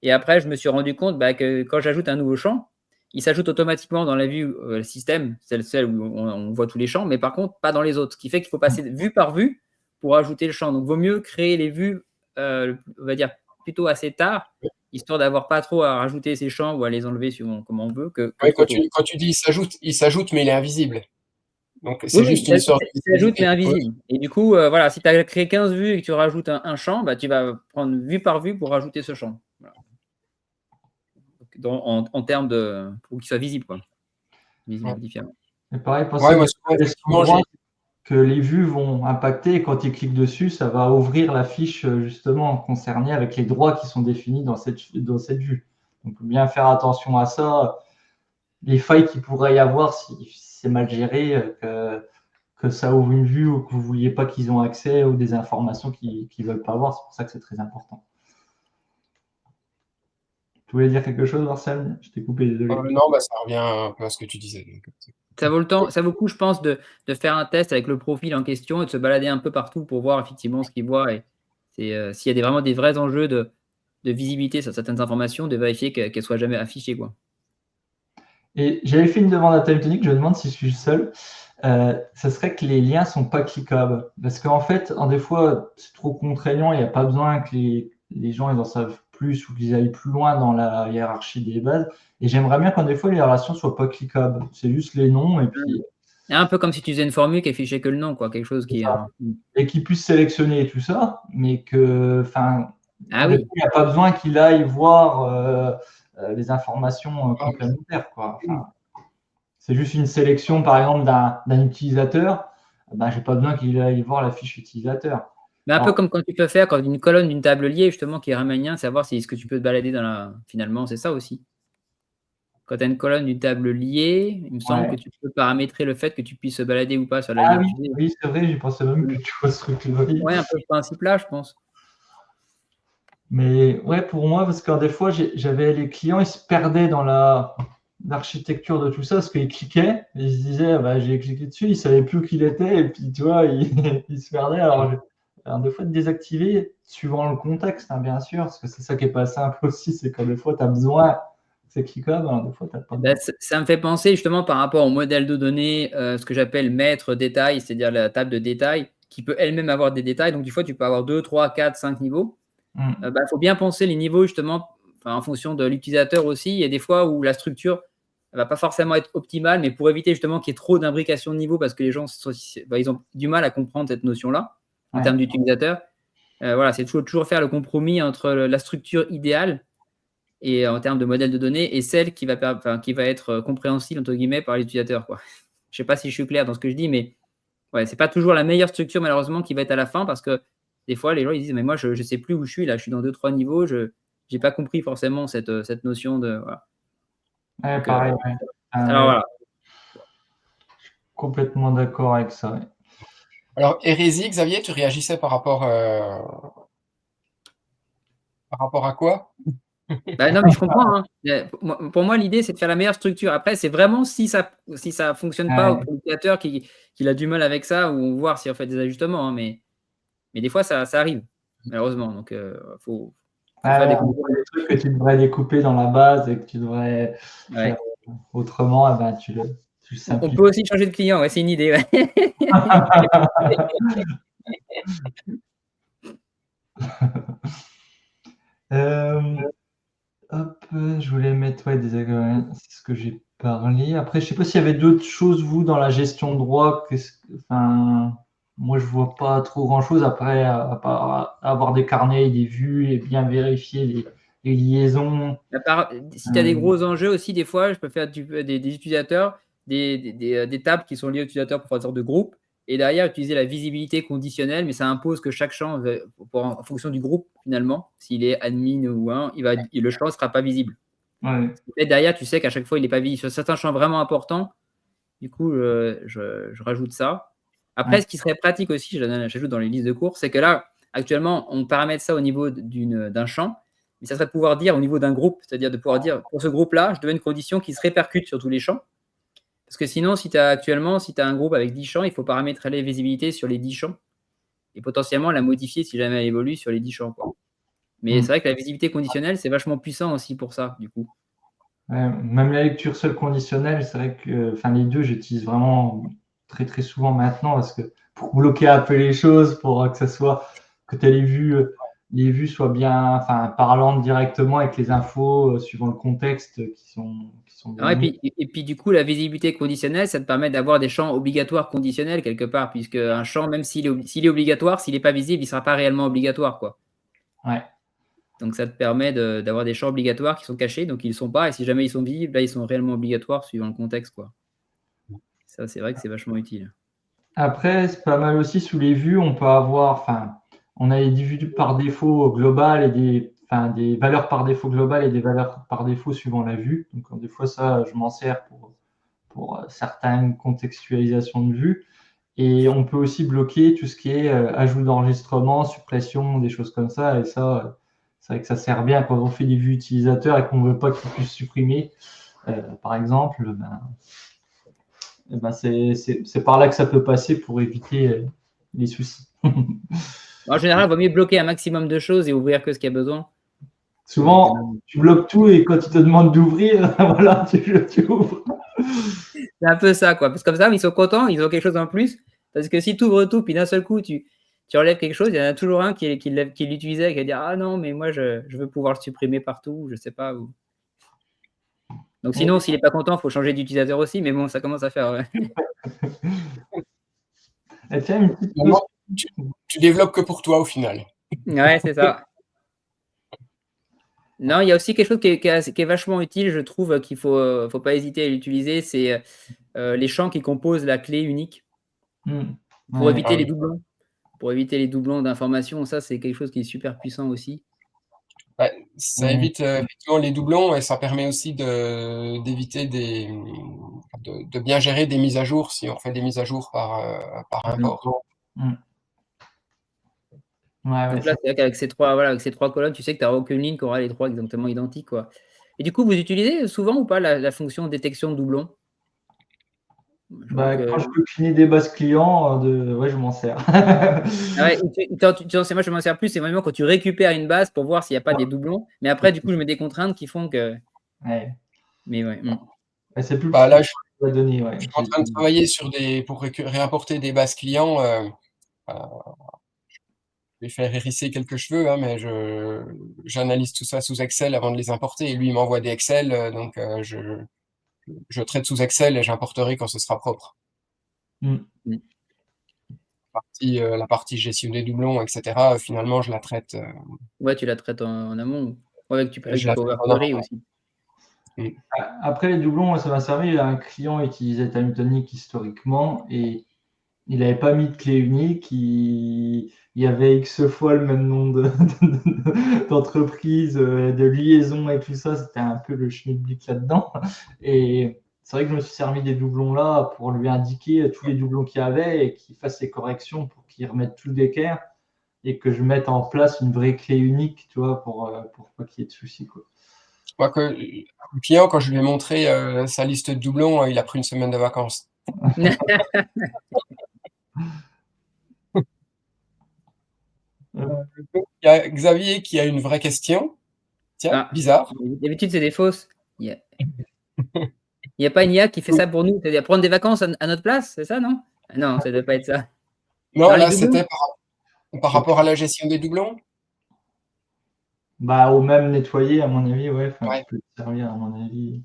Et après, je me suis rendu compte que quand j'ajoute un nouveau champ, il s'ajoute automatiquement dans la vue système, celle où on voit tous les champs, mais par contre, pas dans les autres. Ce qui fait qu'il faut passer vue par vue pour ajouter le champ. Donc, il vaut mieux créer les vues, on va dire, plutôt assez tard, histoire d'avoir pas trop à rajouter ces champs ou à les enlever suivant comment on veut que Ouais, trop tôt. quand tu dis il s'ajoute, mais il est invisible. Donc Oui, c'est oui, juste une sorte de il s'ajoute mais visibilité. invisible. Et du coup, voilà, si tu as créé 15 vues et que tu rajoutes un champ, tu vas prendre vue par vue pour rajouter ce champ. Voilà. En termes pour qu'il soit visible, quoi. Visible Ouais. différemment. Et pareil, pour Ouais, ceux moi qui souvent, connaissent le effectivement, droit, que les vues vont impacter et quand ils cliquent dessus, ça va ouvrir la fiche justement concernée avec les droits qui sont définis dans cette vue. Donc, bien faire attention à ça, les failles qu'il pourrait y avoir si c'est mal géré, que ça ouvre une vue ou que vous ne vouliez pas qu'ils ont accès ou des informations qu'ils ne veulent pas avoir. C'est pour ça que c'est très important. Tu voulais dire quelque chose, Marcel? Je t'ai coupé, désolé. non, ça revient un peu à ce que tu disais. Donc, Ça vaut le coup, je pense, de faire un test avec le profil en question et de se balader un peu partout pour voir effectivement ce qu'il voit. Et s'il y a vraiment des vrais enjeux de visibilité sur certaines informations, de vérifier qu'elles ne soient jamais affichées, quoi. Et j'avais fait une demande à Time Tonic, je me demande si je suis seul. Ça serait que les liens ne sont pas cliquables. Parce qu'en fait, des fois, c'est trop contraignant, il n'y a pas besoin que les gens ils en savent plus ou qu'ils aillent plus loin dans la hiérarchie des bases. Et j'aimerais bien quand des fois les relations ne soient pas cliquables. C'est juste les noms et puis Un peu comme si tu faisais une formule qui affichait que le nom, quoi, quelque chose qui. et qu'ils puissent sélectionner tout ça, mais que, Ah des oui. fois, il n'y a pas besoin qu'il aille voir les informations complémentaires, quoi. C'est juste une sélection, par exemple, d'un utilisateur. Je n'ai pas besoin qu'il aille voir la fiche utilisateur. Mais un peu Alors, comme quand tu peux faire quand une colonne d'une table liée, justement, qui est riemannienne, savoir si est-ce que tu peux te balader finalement, c'est ça aussi. Quand tu as une colonne d'une table liée, il me semble que ouais. tu peux paramétrer le fait que tu puisses te balader ou pas sur la Ah ligne. oui, Tu sais, oui, c'est vrai, j'y pensais même plus, tu vois ce truc-là. Oui. ouais, un peu ce principe-là, je pense. Mais ouais, pour moi, parce que des fois, j'avais les clients, ils se perdaient dans l'architecture de tout ça, parce qu'ils cliquaient, et ils se disaient, j'ai cliqué dessus, ils ne savaient plus où qu'il était, et puis tu vois, ils se perdaient. Alors, des fois, de désactiver, suivant le contexte, hein, bien sûr, parce que c'est ça qui n'est pas simple aussi, c'est quand des fois, tu as besoin, c'est cliquable, des fois, tu n'as pas besoin. Ça me fait penser justement par rapport au modèle de données, ce que j'appelle maître détail, c'est-à-dire la table de détail, qui peut elle-même avoir des détails. Donc, des fois, tu peux avoir 2, 3, 4, 5 niveaux. Il faut bien penser les niveaux, justement, en fonction de l'utilisateur aussi. Il y a des fois où la structure ne va pas forcément être optimale, mais pour éviter justement qu'il y ait trop d'imbrication de niveau parce que les gens ils ont du mal à comprendre cette notion-là en termes d'utilisateur. Voilà, c'est toujours faire le compromis entre la structure idéale et en termes de modèle de données et celle qui va être compréhensible entre guillemets par l'utilisateur, quoi. Je sais pas si je suis clair dans ce que je dis, mais ouais, c'est pas toujours la meilleure structure malheureusement qui va être à la fin parce que des fois les gens ils disent mais moi je sais plus où je suis là, je suis dans 2-3 niveaux, je j'ai pas compris forcément cette notion de voilà. Ouais, Donc, pareil. alors voilà. Complètement d'accord avec ça. Ouais. Alors, hérésie, Xavier, tu réagissais par rapport à quoi? Bah, non, mais je comprends, hein. Pour moi, l'idée, c'est de faire la meilleure structure. Après, c'est vraiment si ça fonctionne pas Ouais. pour l'utilisateur qui a du mal avec ça ou voir si on fait des ajustements, hein, mais des fois, ça arrive, malheureusement. Donc, faut faire des compromis. Des trucs que tu devrais découper dans la base et que tu devrais Ouais. faire autrement, eh ben, tu le On simplifies. peut aussi changer de client, ouais, c'est une idée. Ouais. Hop, je voulais mettre c'est ce que j'ai parlé. Après, je sais pas s'il y avait d'autres choses, vous, dans la gestion de droit. Enfin, moi, je vois pas trop grand-chose après, à part avoir des carnets, des vues et bien vérifier les liaisons. Si tu as des gros enjeux aussi, des fois, je peux faire des utilisateurs, des tables qui sont liées aux utilisateurs pour faire une sorte de groupe. Et derrière, utiliser la visibilité conditionnelle, mais ça impose que chaque champ, en fonction du groupe, finalement, s'il est admin ou un, le champ ne sera pas visible. Ouais. Et derrière, tu sais qu'à chaque fois, il n'est pas visible. Sur certains champs vraiment importants, du coup, je rajoute ça. Après, Ouais. ce qui serait pratique aussi, j'ajoute dans les listes de cours, c'est que là, actuellement, on paramètre ça au niveau d'un champ, mais ça serait de pouvoir dire au niveau d'un groupe, c'est-à-dire de pouvoir dire, pour ce groupe-là, je donne une condition qui se répercute sur tous les champs. Parce que sinon, si tu as un groupe avec 10 champs, il faut paramétrer les visibilités sur les 10 champs et potentiellement la modifier si jamais elle évolue sur les 10 champs, quoi. Mais c'est vrai que la visibilité conditionnelle, c'est vachement puissant aussi pour ça, du coup. Ouais, même la lecture seule conditionnelle, c'est vrai que les deux, j'utilise vraiment très très souvent maintenant parce que pour bloquer un peu les choses, pour que ça soit que tu aies les vues soient bien, parlantes directement avec les infos suivant le contexte qui sont bien mis. Et puis, du coup, la visibilité conditionnelle, ça te permet d'avoir des champs obligatoires conditionnels quelque part, puisque un champ, même s'il est obligatoire, s'il n'est pas visible, il ne sera pas réellement obligatoire, quoi. Ouais. Donc, ça te permet d'avoir des champs obligatoires qui sont cachés, donc ils ne le sont pas, et si jamais ils sont visibles, là, ils sont réellement obligatoires suivant le contexte, quoi. Ça, c'est vrai que c'est vachement utile. Après, c'est pas mal aussi sous les vues, on peut avoir, on a des vues par défaut globales et des valeurs par défaut globales et des valeurs par défaut suivant la vue. Donc, des fois, ça, je m'en sers pour certaines contextualisations de vue. Et on peut aussi bloquer tout ce qui est ajout d'enregistrement, suppression, des choses comme ça. Et ça, c'est vrai que ça sert bien quand on fait des vues utilisateurs et qu'on ne veut pas qu'ils puissent supprimer, par exemple. C'est par là que ça peut passer pour éviter les soucis. En général, il vaut mieux bloquer un maximum de choses et ouvrir que ce qu'il y a besoin. Souvent, tu bloques tout et quand ils te demandent d'ouvrir, voilà, tu ouvres. C'est un peu ça, quoi. Parce que comme ça, ils sont contents, ils ont quelque chose en plus. Parce que si tu ouvres tout, puis d'un seul coup, tu enlèves quelque chose, il y en a toujours un qui l'utilisait et qui va dire ah non, mais moi, je veux pouvoir le supprimer partout, je sais pas où. Donc sinon, s'il n'est pas content, il faut changer d'utilisateur aussi, mais bon, ça commence à faire. Et tiens, une petite Non, tu développes que pour toi au final. Ouais, c'est ça. Non, il y a aussi quelque chose qui est vachement utile, je trouve, qu'il ne faut pas hésiter à l'utiliser, c'est les champs qui composent la clé unique pour éviter les doublons. Pour éviter les doublons d'informations, ça, c'est quelque chose qui est super puissant aussi. Ouais, ça évite effectivement les doublons et ça permet aussi d'éviter de bien gérer des mises à jour si on fait des mises à jour par import. Donc là, c'est vrai qu'avec ces trois colonnes, tu sais que tu n'auras aucune ligne qui aura les trois exactement identiques, quoi. Et du coup, vous utilisez souvent ou pas la fonction détection de doublons? Quand je peux cleaner des bases clients, je m'en sers. Ouais, moi, je m'en sers plus, c'est vraiment quand tu récupères une base pour voir s'il n'y a pas des doublons. Mais après, du coup, je mets des contraintes qui font que. Ouais. Mais ouais. C'est plus Là, je donner, suis en train de travailler pour réapporter des bases clients. vais faire hérisser quelques cheveux, hein, mais j'analyse tout ça sous Excel avant de les importer. Et lui, il m'envoie des Excel, donc je traite sous Excel et j'importerai quand ce sera propre. Mm. La partie gestion des doublons, etc., finalement, je la traite, Ouais, tu la traites en amont. Ouais, avec je du la traite Power en Query amont. aussi. Après les doublons, ça m'a servi. Un client utilisait Time Tonic historiquement et il n'avait pas mis de clé unique. Il y avait X fois le même nom d'entreprise, de liaison et tout ça. C'était un peu le schmilblick là-dedans. Et c'est vrai que je me suis servi des doublons là pour lui indiquer tous les doublons qu'il y avait et qu'il fasse les corrections pour qu'il remette tout d'équerre et que je mette en place une vraie clé unique, tu vois, pour pas qu'il y ait de soucis, quoi. Moi, le client, quand je lui ai montré sa liste de doublons, il a pris une semaine de vacances. Il y a Xavier qui a une vraie question. Tiens, Ah, bizarre. d'habitude, c'est des fausses. Il n'y a pas une IA qui fait ça pour nous, c'est-à-dire prendre des vacances à notre place, c'est ça, non? Non, ça ne doit pas être ça. Non, Non, les là, doublons? c'était par rapport à la gestion des doublons. Bah, au même nettoyer, à mon avis, ouais, enfin, qui Ouais. peut te servir, à mon avis.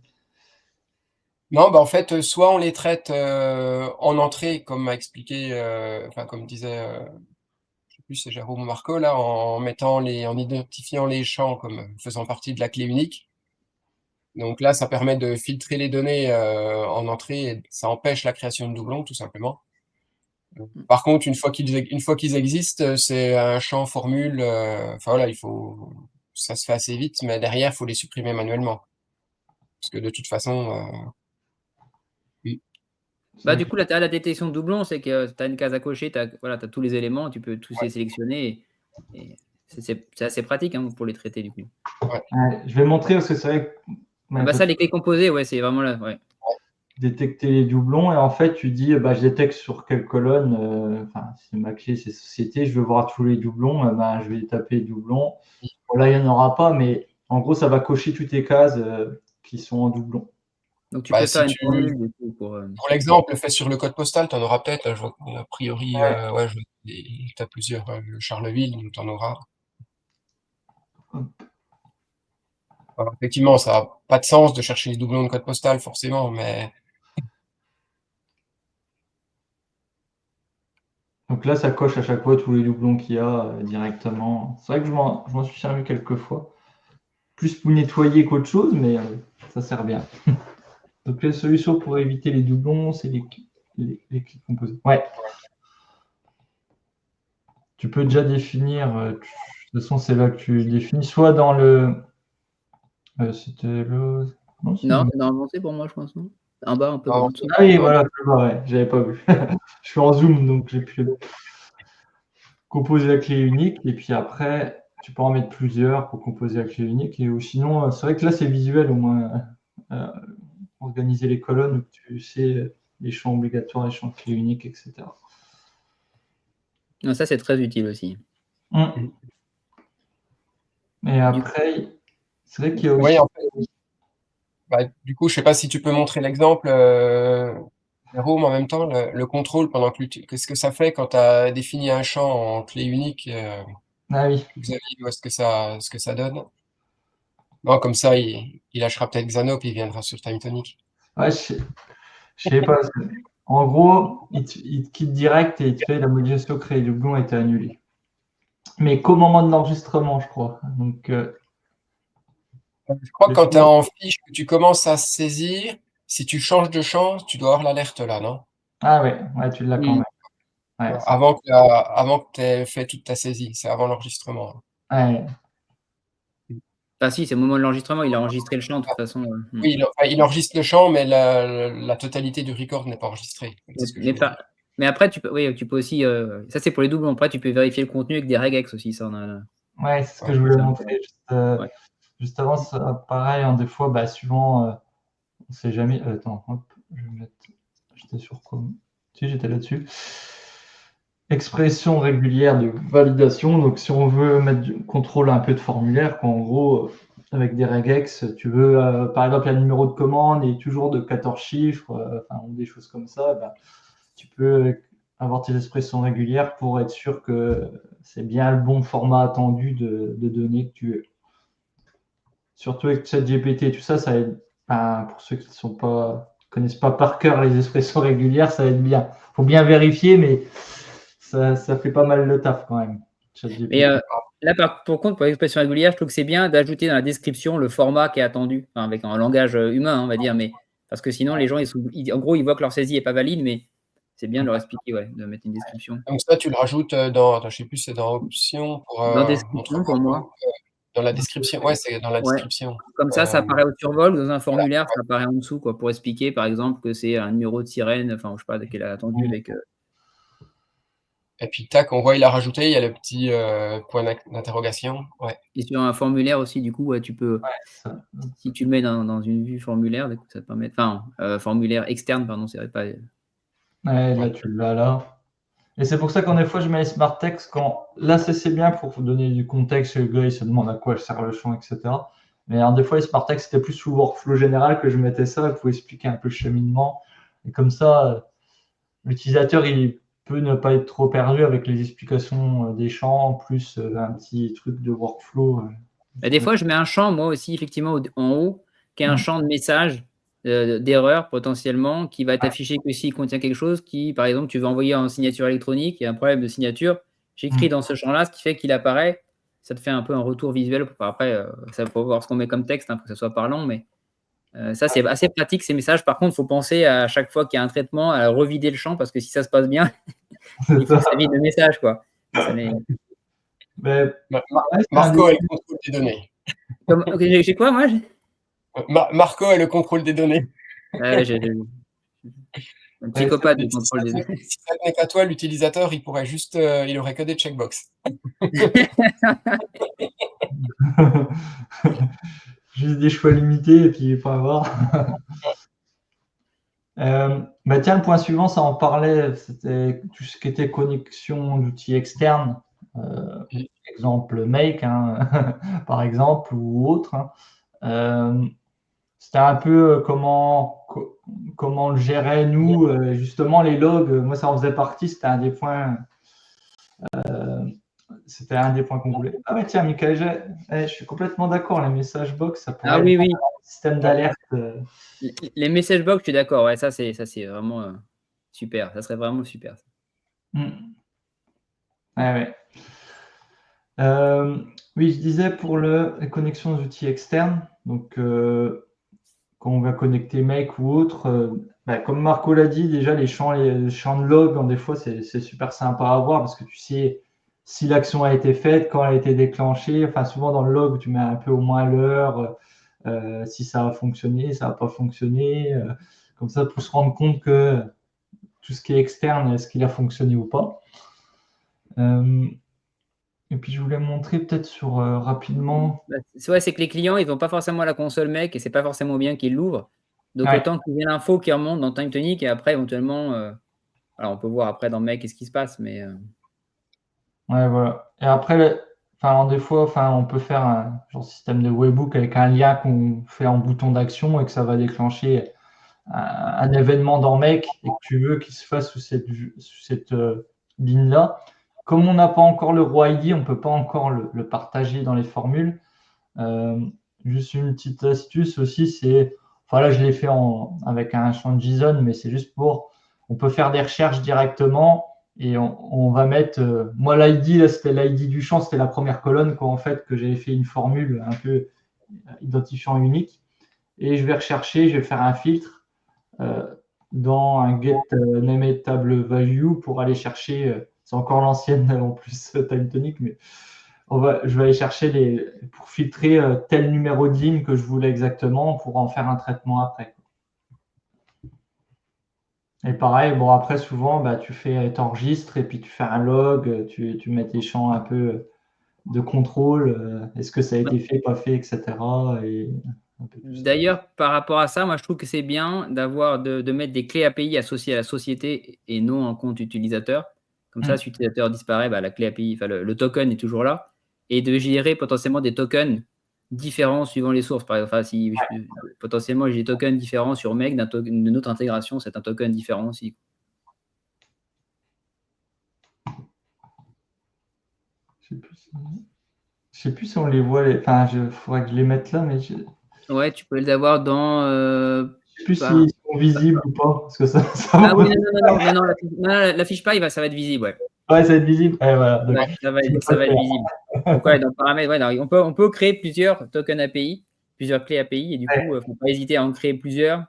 Non, bah, en fait, soit on les traite en entrée, comme m'a expliqué, enfin, comme disait, je sais plus, c'est Jérôme Marco, là, en identifiant les champs comme faisant partie de la clé unique. Donc là, ça permet de filtrer les données en entrée et ça empêche la création de doublons, tout simplement. Par contre, une fois qu'ils existent, c'est un champ formule. Enfin voilà, ça se fait assez vite, mais derrière, il faut les supprimer manuellement. Parce que de toute façon, oui. Bah, du coup, là, la détection de doublons, c'est que tu as une case à cocher, voilà, tu as tous les éléments, tu peux tous les sélectionner. Et c'est assez pratique hein, pour les traiter, du coup. Ouais. Ouais, je vais montrer parce que c'est vrai que Ah bah ça, les clés composées, ouais, c'est vraiment là. Ouais. détecter les doublons et en fait, tu dis, bah, je détecte sur quelle colonne, enfin, si ma clé c'est société, je veux voir tous les doublons, bah, je vais taper doublons. Bon, là, il n'y en aura pas, mais en gros, ça va cocher toutes les cases qui sont en doublon. Donc, tu Bah, peux faire une formule du coup, pour. pour l'exemple, fait sur le code postal, tu en auras peut-être. Là, a priori, ouais, tu as plusieurs. Le Charleville, donc tu en auras. Alors, effectivement, ça n'a pas de sens de chercher les doublons de code postal, forcément, mais Donc là, ça coche à chaque fois tous les doublons qu'il y a directement. C'est vrai que je m'en suis servi quelques fois. Plus pour nettoyer qu'autre chose, mais ça sert bien. Donc les solutions pour éviter les doublons, c'est les clics composés. Ouais. Tu peux déjà définir, de toute façon, c'est là que tu définis, soit dans le. C'était le. Non, Non, c'est dans l'avancée pour moi, je pense. Non en bas, un peu en dessous. Ah oui, voilà, ouais, j'avais pas vu. Je suis en zoom, donc j'ai pu composer la clé unique, et puis après, tu peux en mettre plusieurs pour composer la clé unique. Et ou sinon, c'est vrai que là, c'est visuel au moins. euh, Organiser les colonnes où tu sais les champs obligatoires, les champs de clé unique, etc. Non, ça, c'est très utile aussi. Et après, c'est vrai qu'il y a aussi. oui, en fait, bah, du coup, je sais pas si tu peux montrer l'exemple, Jérôme, en même temps, le contrôle pendant que qu'est-ce que ça fait quand tu as défini un champ en clé unique, Ah oui. Xavier, ce que ça donne. Non, comme ça, il lâchera peut-être Xano, puis il viendra sur Time Tonic. Ouais, je sais pas. En gros, il te quitte direct et il te fait la modification créée doublon a été annulée. Mais qu'au moment de l'enregistrement, je crois. Donc, Je crois que quand tu es en fiche, que tu commences à saisir, si tu changes de champ, tu dois avoir l'alerte là, non? ah ouais, ouais, tu l'as quand même. Ouais, Avant que tu aies fait toute ta saisie, c'est avant l'enregistrement. ouais. Ah si, c'est au moment de l'enregistrement, il a enregistré le champ de toute façon. Oui, il enregistre le champ, mais la totalité du record n'est pas enregistrée. C'est ce que je voulais dire. Mais après, tu peux aussi. Ça, c'est pour les doublons. Après, tu peux vérifier le contenu avec des regex aussi. Ça, Ouais, c'est ce que je voulais ça, montrer ouais. juste avant. Ça, pareil, hein, des fois, bah, suivant, on ne sait jamais. Attends, hop, je vais mettre. J'étais sur quoi? Si, j'étais là-dessus. Expression régulière de validation. Donc, si on veut mettre du contrôle un peu de formulaire, en gros, avec des regex, tu veux, par exemple, un numéro de commande est toujours de 14 chiffres, enfin, des choses comme ça, bah, tu peux avoir tes expressions régulières pour être sûr que c'est bien le bon format attendu de données que tu veux. Surtout avec ChatGPT et tout ça, ça aide. Enfin, pour ceux qui ne connaissent pas par cœur les expressions régulières, ça aide bien. Il faut bien vérifier, mais ça fait pas mal le taf quand même. Mais là, pour contre, pour l'expression régulière, je trouve que c'est bien d'ajouter dans la description le format qui est attendu, enfin, avec un langage humain, on va dire, mais parce que sinon, les gens, en gros, ils voient que leur saisie n'est pas valide, mais c'est bien de leur expliquer, ouais, de mettre une description. Donc ça, tu le rajoutes dans, attends, je sais plus, c'est dans options pour Dans description, pour moi. dans la description. Ouais, c'est dans la Ouais. description. Comme ça apparaît au survol, dans un formulaire, ça apparaît en dessous, quoi, pour expliquer, par exemple, que c'est un numéro de sirène, enfin, je sais pas, qu'elle a attendu avec. Et puis tac, on voit, il a rajouté, il y a le petit point d'interrogation. Ouais. Et sur un formulaire aussi, du coup, ouais, tu peux, si tu le mets dans une vue formulaire, du coup, ça te permet, enfin, formulaire externe, pardon, c'est pas. Ouais, là, tu l'as là. Et c'est pour ça qu'en des fois, je mets les smart text quand. Là, c'est bien pour vous donner du contexte. Le gars, il se demande à quoi sert le champ, etc. Mais alors, des fois, les smart text, c'était plus sous workflow général que je mettais ça pour expliquer un peu le cheminement. Et comme ça, l'utilisateur, il peut ne pas être trop perdu avec les explications des champs, plus un petit truc de workflow. Des fois, je mets un champ, moi aussi, effectivement, en haut, qui est un champ de message d'erreur potentiellement, qui va être affiché que s'il contient quelque chose qui, par exemple, tu veux envoyer en signature électronique, il y a un problème de signature, j'écris dans ce champ-là, ce qui fait qu'il apparaît, ça te fait un peu un retour visuel. Après, ça faut voir ce qu'on met comme texte, pour que ça soit parlant, mais ça, c'est assez pratique, ces messages. Par contre, il faut penser à chaque fois qu'il y a un traitement, à revider le champ, parce que si ça se passe bien, il faut que ça vide le message, quoi. Mais, Marco a le contrôle des données. J'ai quoi, moi? Marco a le contrôle des données. Ouais, j'ai un psychopathe de contrôle des données. Si ça tenait qu'à toi, l'utilisateur, il pourrait juste, il aurait que des checkbox. Juste des choix limités et puis il faut avoir. Tiens, le point suivant, ça en parlait, c'était tout ce qui était connexion d'outils externes, exemple Make, par exemple, ou autre. C'était un peu comment le gérer, nous, justement, les logs. Moi, ça en faisait partie, c'était un des points. C'était un des points qu'on voulait. Ah ouais, tiens, Michael, je suis complètement d'accord. Les messages box, ça pourrait oui, être oui. un système d'alerte. Les message box, je suis d'accord. Ouais, ça, c'est vraiment super. Ça serait vraiment super. Ouais. Oui, je disais pour les connexions d'outils externes. Donc, quand on va connecter Make ou autre, comme Marco l'a dit, déjà les champs de log, des fois, c'est super sympa à voir parce que tu sais si l'action a été faite, quand elle a été déclenchée. Enfin, souvent dans le log, tu mets un peu au moins l'heure, si ça a fonctionné, ça n'a pas fonctionné. Comme ça, pour se rendre compte que tout ce qui est externe, est-ce qu'il a fonctionné ou pas. Et puis, je voulais montrer peut-être sur rapidement. C'est que les clients, ils n'ont pas forcément la console Make et c'est pas forcément bien qu'ils l'ouvrent. Donc, autant qu'il y ait l'info qui remonte dans TimeTonic et après, éventuellement, alors on peut voir après dans Make ce qui se passe, mais. Ouais, voilà. Et après, des fois, on peut faire un genre système de webhook avec un lien qu'on fait en bouton d'action et que ça va déclencher un événement dans Make et que tu veux qu'il se fasse sous cette ligne-là. Comme on n'a pas encore le roi ID, on ne peut pas encore le partager dans les formules. Juste une petite astuce aussi, c'est, là je l'ai fait avec un champ de JSON, mais c'est juste on peut faire des recherches directement et on va mettre, moi l'ID, là c'était l'ID du champ, c'était la première colonne en fait que j'avais fait une formule un peu identifiant unique et je vais rechercher, je vais faire un filtre dans un get named table value pour aller chercher, c'est encore l'ancienne en plus TimeTonic, mais je vais aller chercher pour filtrer tel numéro de ligne que je voulais exactement pour en faire un traitement après. Et pareil, après souvent, tu enregistres et puis tu fais un log, tu mets tes champs un peu de contrôle, est-ce que ça a été fait, pas fait, etc. D'ailleurs, par rapport à ça, moi je trouve que c'est bien de mettre des clés API associées à la société et non en compte utilisateur. Comme ça, si l'utilisateur disparaît, la clé API, le token est toujours là. Et de gérer potentiellement des tokens différents suivant les sources. Par exemple, si potentiellement j'ai des tokens différents sur Make, d'une autre intégration, c'est un token différent aussi. Je sais plus si on les voit. Enfin, faudrait que je les mette là, mais je Ouais, tu peux les avoir dans. sais plus Bah, s'ils sont visibles ou pas. Parce que ça ah oui, va. non, la fiche paille, ça va être visible, ouais. Ouais, ça va être visible. Ouais, voilà. Donc, Ouais, je vais ça pas le va être faire. visible. Donc, ouais, dans paramètres, ouais, on peut créer plusieurs tokens API, plusieurs clés API, et du coup, faut pas hésiter à en créer plusieurs.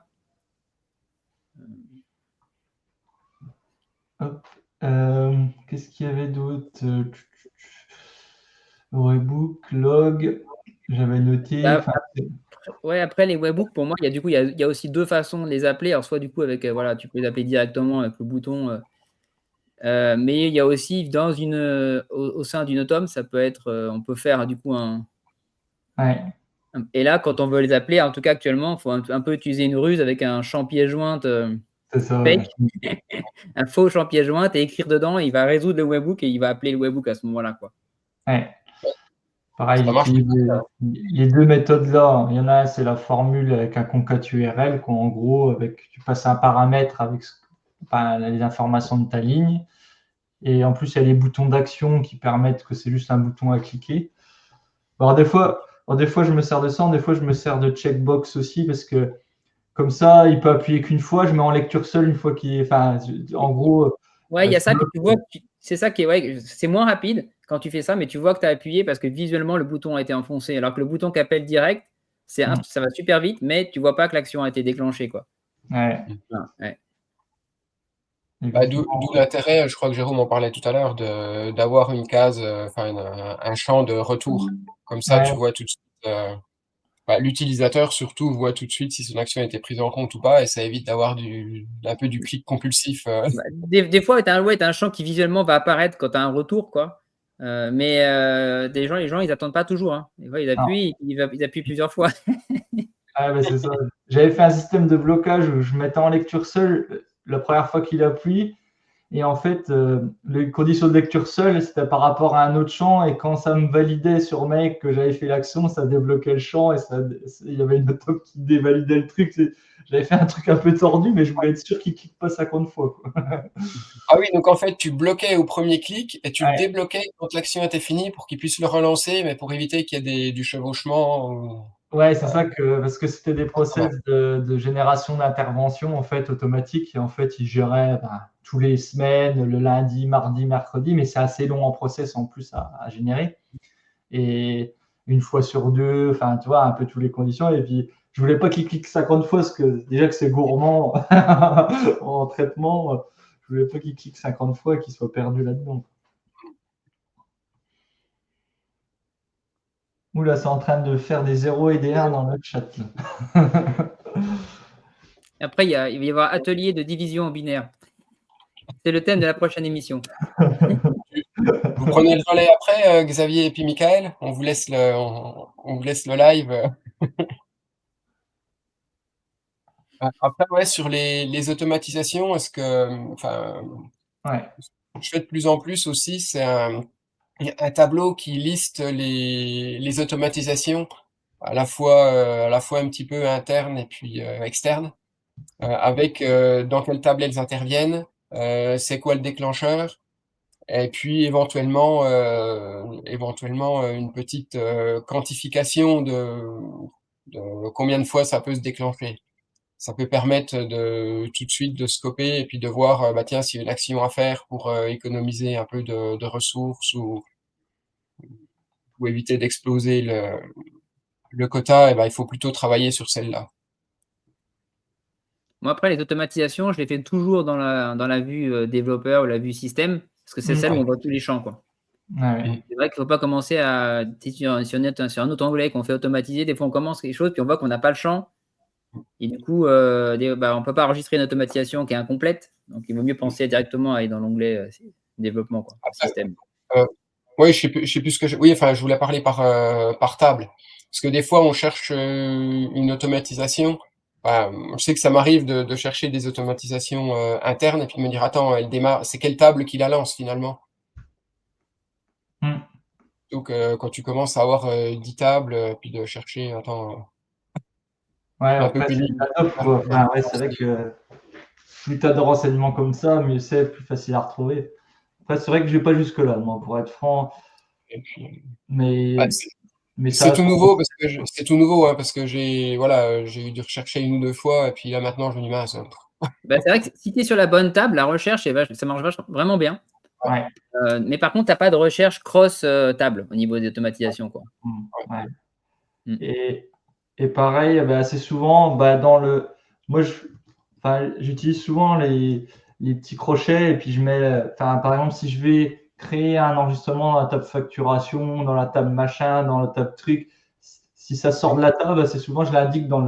Hop. Qu'est-ce qu'il y avait d'autre? Webhook, log, j'avais noté. Ah, Enfin, ouais, après, les webhooks, pour moi, il y a aussi deux façons de les appeler. Alors, soit du coup, avec, voilà, tu peux les appeler directement avec le bouton. Mais il y a aussi au sein d'une atom, ça peut être, on peut faire du coup ouais, et là, quand on veut les appeler, en tout cas actuellement, il faut un peu utiliser une ruse avec un champ pièce jointe c'est ça. fake, un faux champ pièce jointe et écrire dedans, et il va résoudre le webhook et il va appeler le webhook à ce moment-là, quoi. Ouais. Pareil, Ça marche. j'utilise les deux méthodes-là. Il y en a un, c'est la formule avec un concat URL, en gros, tu passes un paramètre avec enfin, les informations de ta ligne. Et en plus, il y a les boutons d'action qui permettent que c'est juste un bouton à cliquer. Alors des fois, je me sers de ça. Des fois, je me sers de checkbox aussi parce que comme ça, il peut appuyer qu'une fois. Je mets en lecture seule une fois qu'il est. Enfin, en gros, Ouais, il y a ça ça, puis bloque. tu vois, c'est ça qui est, ouais, c'est moins rapide quand tu fais ça, mais tu vois que tu as appuyé parce que visuellement, le bouton a été enfoncé. Alors que le bouton qu'appelle direct, ça va super vite, mais tu vois pas que l'action a été déclenchée, quoi. Ouais, Voilà, ouais. Bah, effectivement. d'où l'intérêt, je crois que Jérôme en parlait tout à l'heure, d'avoir une case, enfin un champ de retour. Comme ça, Ouais, tu vois tout de suite, l'utilisateur surtout voit tout de suite si son action a été prise en compte ou pas, et ça évite d'avoir un peu du clic compulsif. Bah, des fois, tu as un champ qui visuellement va apparaître quand tu as un retour, quoi. Mais les gens, ils attendent pas toujours, hein. Des fois, ils non. appuient, ils appuient plusieurs fois. Ah, bah, c'est ça. J'avais fait un système de blocage où je mettais en lecture seule la première fois qu'il appuie. Et en fait, les conditions de lecture seule, c'était par rapport à un autre champ. Et quand ça me validait sur Make que j'avais fait l'action, ça débloquait le champ et il y avait une autre qui dévalidait le truc. J'avais fait un truc un peu tordu, mais je voulais être sûr qu'il ne clique pas 50 fois, quoi. Ah oui, donc en fait, tu bloquais au premier clic et tu le Ouais, débloquais quand l'action était finie pour qu'il puisse le relancer, mais pour éviter qu'il y ait du chevauchement. ouais, c'est ça parce que c'était des process Exactement. de génération d'intervention en fait automatique et en fait ils géraient tous les semaines, le lundi, mardi, mercredi, mais c'est assez long en process en plus à générer. Et une fois sur deux, enfin, tu vois, un peu toutes les conditions. Et puis, je voulais pas qu'il clique 50 fois, parce que déjà que c'est gourmand en traitement, je voulais pas qu'il clique 50 fois et qu'il soit perdu là-dedans. Oula, c'est en train de faire des 0 et des 1 dans le chat. Après, il va y avoir atelier de division en binaire. C'est le thème de la prochaine émission. Vous prenez le relais après, Xavier et puis Michael? On vous laisse le live. Après, ouais, sur les automatisations, Ouais, je fais de plus en plus aussi, c'est un tableau qui liste les automatisations, à la fois un petit peu internes et puis externes, avec dans quelle table elles interviennent, c'est quoi le déclencheur, et puis éventuellement une petite quantification de combien de fois ça peut se déclencher. Ça peut permettre de tout de suite de scoper et puis de voir, bah tiens, s'il y a une action à faire pour économiser un peu de ressources ou éviter d'exploser le quota, et ben, il faut plutôt travailler sur celle-là. Moi, après, les automatisations, je les fais toujours dans la vue développeur ou la vue système, parce que c'est celle où on voit tous les champs, quoi. ouais, Mm. C'est vrai qu'il ne faut pas commencer à. Sur un autre onglet qu'on fait automatiser, des fois on commence quelque chose, puis on voit qu'on n'a pas le champ. Et du coup, on ne peut pas enregistrer une automatisation qui est incomplète. Donc il vaut mieux penser directement à aller dans l'onglet développement, quoi, Après, système. oui, je sais plus ce que oui, enfin, je voulais parler par table. Parce que des fois, on cherche une automatisation. Je sais que ça m'arrive de chercher des automatisations internes et puis de me dire, attends, elle démarre, c'est quelle table qui la lance finalement? mm. Donc, quand tu commences à avoir 10 tables, puis de chercher, attends, Ouais, c'est un peu après, c'est pénible. la top, quoi. Enfin, ouais, c'est vrai que plus tu as de renseignements comme ça, mieux c'est, plus facile à retrouver. Après, c'est vrai que je vais pas jusque-là, moi, pour être franc. Et puis, Mais, c'est mais c'est ça, tout nouveau parce que c'est tout nouveau, hein, parce que voilà, j'ai dû rechercher 1 ou 2 fois et puis là maintenant je me dis: «Mince». Bah, c'est vrai que si tu es sur la bonne table, la recherche ça marche vraiment bien. ouais. Mais par contre, tu as pas de recherche cross, table au niveau des automatisations, quoi. Ouais. Mmh. Et pareil, bah, assez souvent, bah, moi, j'utilise souvent les petits crochets et puis je mets, enfin, par exemple, si je vais créer un enregistrement dans la table facturation, dans la table machin, dans la table truc, si ça sort de la table, assez souvent, je l'indique dans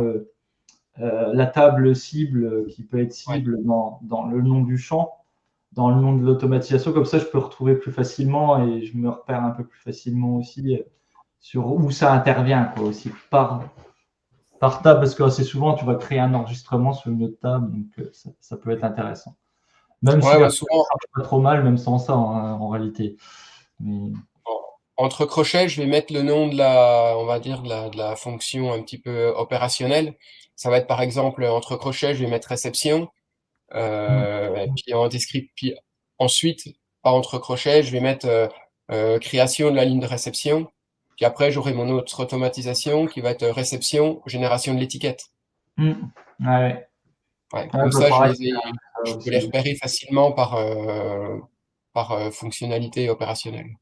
la table cible qui peut être Ouais. cible dans le nom du champ, dans le nom de l'automatisation. Comme ça, je peux retrouver plus facilement et je me repère un peu plus facilement aussi sur où ça intervient, quoi, aussi par table, parce que assez souvent, tu vas créer un enregistrement sur une autre table, donc ça peut être intéressant. Même si Ouais, ça ouais, souvent marche pas trop mal, même sans ça, hein, en réalité. Mais, entre crochets, je vais mettre le nom on va dire de la fonction un petit peu opérationnelle. Ça va être par exemple, entre crochets, je vais mettre réception, et puis puis ensuite, pas entre crochets, je vais mettre, création de la ligne de réception. Puis après, j'aurai mon autre automatisation qui va être réception, génération de l'étiquette. hmm, ouais, Ouais, ouais, comme bah, ça, pareil, ça je peux les aussi. repérer facilement par fonctionnalité opérationnelle.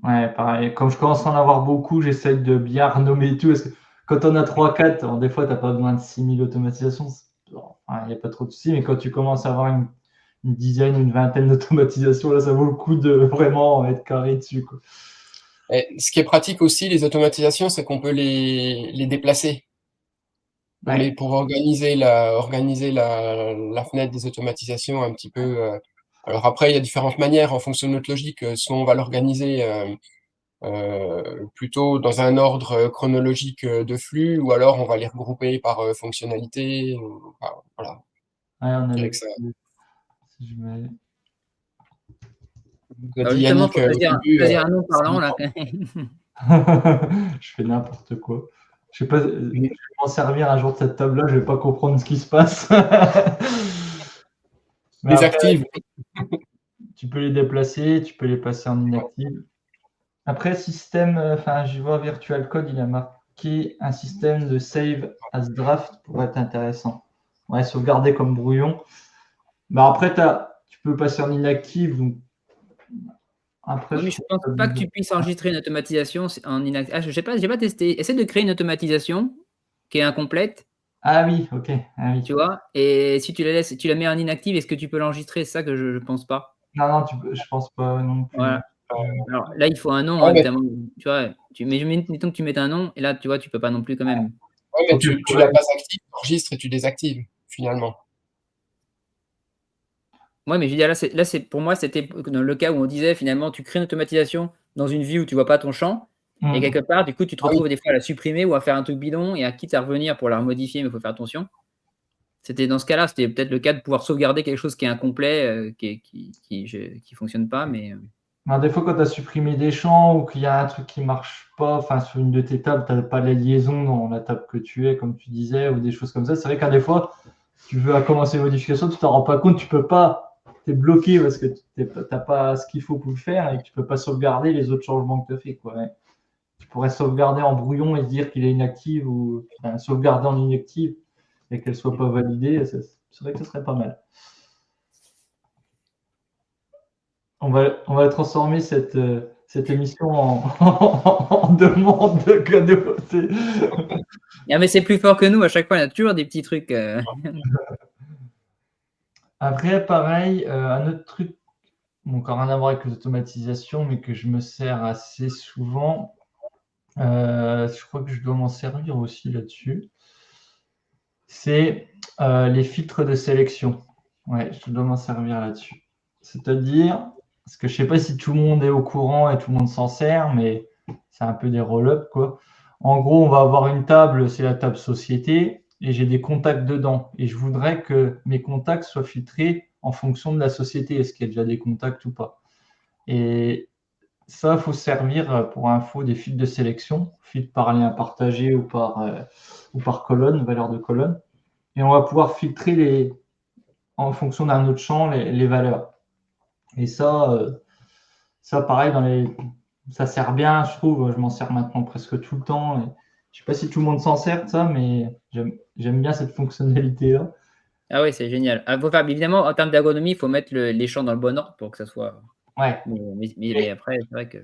Ouais, pareil. Comme je commence à en avoir beaucoup, j'essaye de bien renommer tout. Parce que quand on a 3-4, alors des fois, tu n'as pas besoin de 6000 automatisations. Enfin, il n'y a pas trop de soucis. Mais quand tu commences à avoir une dizaine, une vingtaine d'automatisations, là, ça vaut le coup de vraiment être carré dessus, quoi. Et ce qui est pratique aussi, les automatisations, c'est qu'on peut les déplacer Ouais, pour organiser la fenêtre des automatisations un petit peu. Alors après, il y a différentes manières en fonction de notre logique. Soit on va l'organiser plutôt dans un ordre chronologique de flux, ou alors on va les regrouper par fonctionnalité. Enfin, voilà, ouais, on je a dirais les que ça. petits. Si je mets- Comme a Alors dit justement, il Yannick faut au début, choisir un nom c'est parlant là. Je fais n'importe quoi. Je sais pas, je vais m'en servir un jour de cette table-là, je vais pas comprendre ce qui se passe. Mais après, désactive. tu peux les déplacer, tu peux les passer en inactive. Après, système, enfin, je vois Virtual Code, il a marqué un système de save as draft pourrait être intéressant. Ouais, sauvegarder comme brouillon. Mais après, tu peux passer en inactive. Donc, après, Oui, je mais je trouve pense ça pas que bizarre. tu puisses enregistrer une automatisation en inactif. Ah, je sais pas, j'ai pas testé. Essaie de créer une automatisation qui est incomplète, Ah oui, ok. Ah oui. tu vois, et si tu la laisses, tu la mets en inactive, est-ce que tu peux l'enregistrer? C'est ça que je pense pas. Non, non, je pense pas non plus. Non. Voilà. Alors là, il faut un nom, Ouais, hein, mais, évidemment. Tu vois, mettons que tu mettes un nom, et là, tu vois, tu peux pas non plus quand même. ouais, mais Ok, tu la passes active, tu enregistres et tu désactives, finalement. Ouais, mais je veux dire, pour moi, c'était dans le cas où on disait finalement, tu crées une automatisation dans une vue où tu vois pas ton champ, et Hmm. quelque part, du coup, tu te Ah oui, retrouves des fois à la supprimer ou à faire un truc bidon, et à quitte à revenir pour la remodifier, mais il faut faire attention. C'était dans ce cas-là, c'était peut-être le cas de pouvoir sauvegarder quelque chose qui est incomplet, qui fonctionne pas, mais Ben, des fois, quand tu as supprimé des champs ou qu'il y a un truc qui marche pas, enfin, sur une de tes tables, tu n'as pas la liaison dans la table que tu es, comme tu disais, ou des choses comme ça. C'est vrai qu'à des fois, tu veux commencer une modification, tu t'en rends pas compte, tu peux pas, tu es bloqué parce que tu n'as pas ce qu'il faut pour le faire et que tu peux pas sauvegarder les autres changements que tu as fait, quoi. Ouais. Tu pourrais sauvegarder en brouillon et se dire qu'il est inactive ou enfin, sauvegarder en inactive et qu'elle soit pas validée. C'est vrai que ce serait pas mal. On va transformer cette émission en demande de cadeaux. ah, mais c'est plus fort que nous, à chaque fois, il y a toujours des petits trucs. Après, pareil, un autre truc, bon, encore rien à voir avec les automatisations, mais que je me sers assez souvent. Je crois que je dois m'en servir aussi là-dessus. C'est les filtres de sélection. Ouais, je dois m'en servir là-dessus. C'est-à-dire, parce que je ne sais pas si tout le monde est au courant et tout le monde s'en sert, mais c'est un peu des roll-up, quoi. En gros, on va avoir une table, c'est la table société, et j'ai des contacts dedans. Et je voudrais que mes contacts soient filtrés en fonction de la société. Est-ce qu'il y a déjà des contacts ou pas? Et ça, il faut servir pour info des filtres de sélection, filtres par lien partagé ou par colonne, valeur de colonne. Et on va pouvoir filtrer en fonction d'un autre champ les valeurs. Et ça, ça, pareil, ça sert bien, je trouve. Je m'en sers maintenant presque tout le temps. Et je sais pas si tout le monde s'en sert de ça, mais j'aime bien cette fonctionnalité-là. Ah oui, c'est génial. Ah, faut faire, évidemment, en termes d'ergonomie, il faut mettre les champs dans le bon ordre pour que ça soit. Ouais. Mais après, c'est vrai que.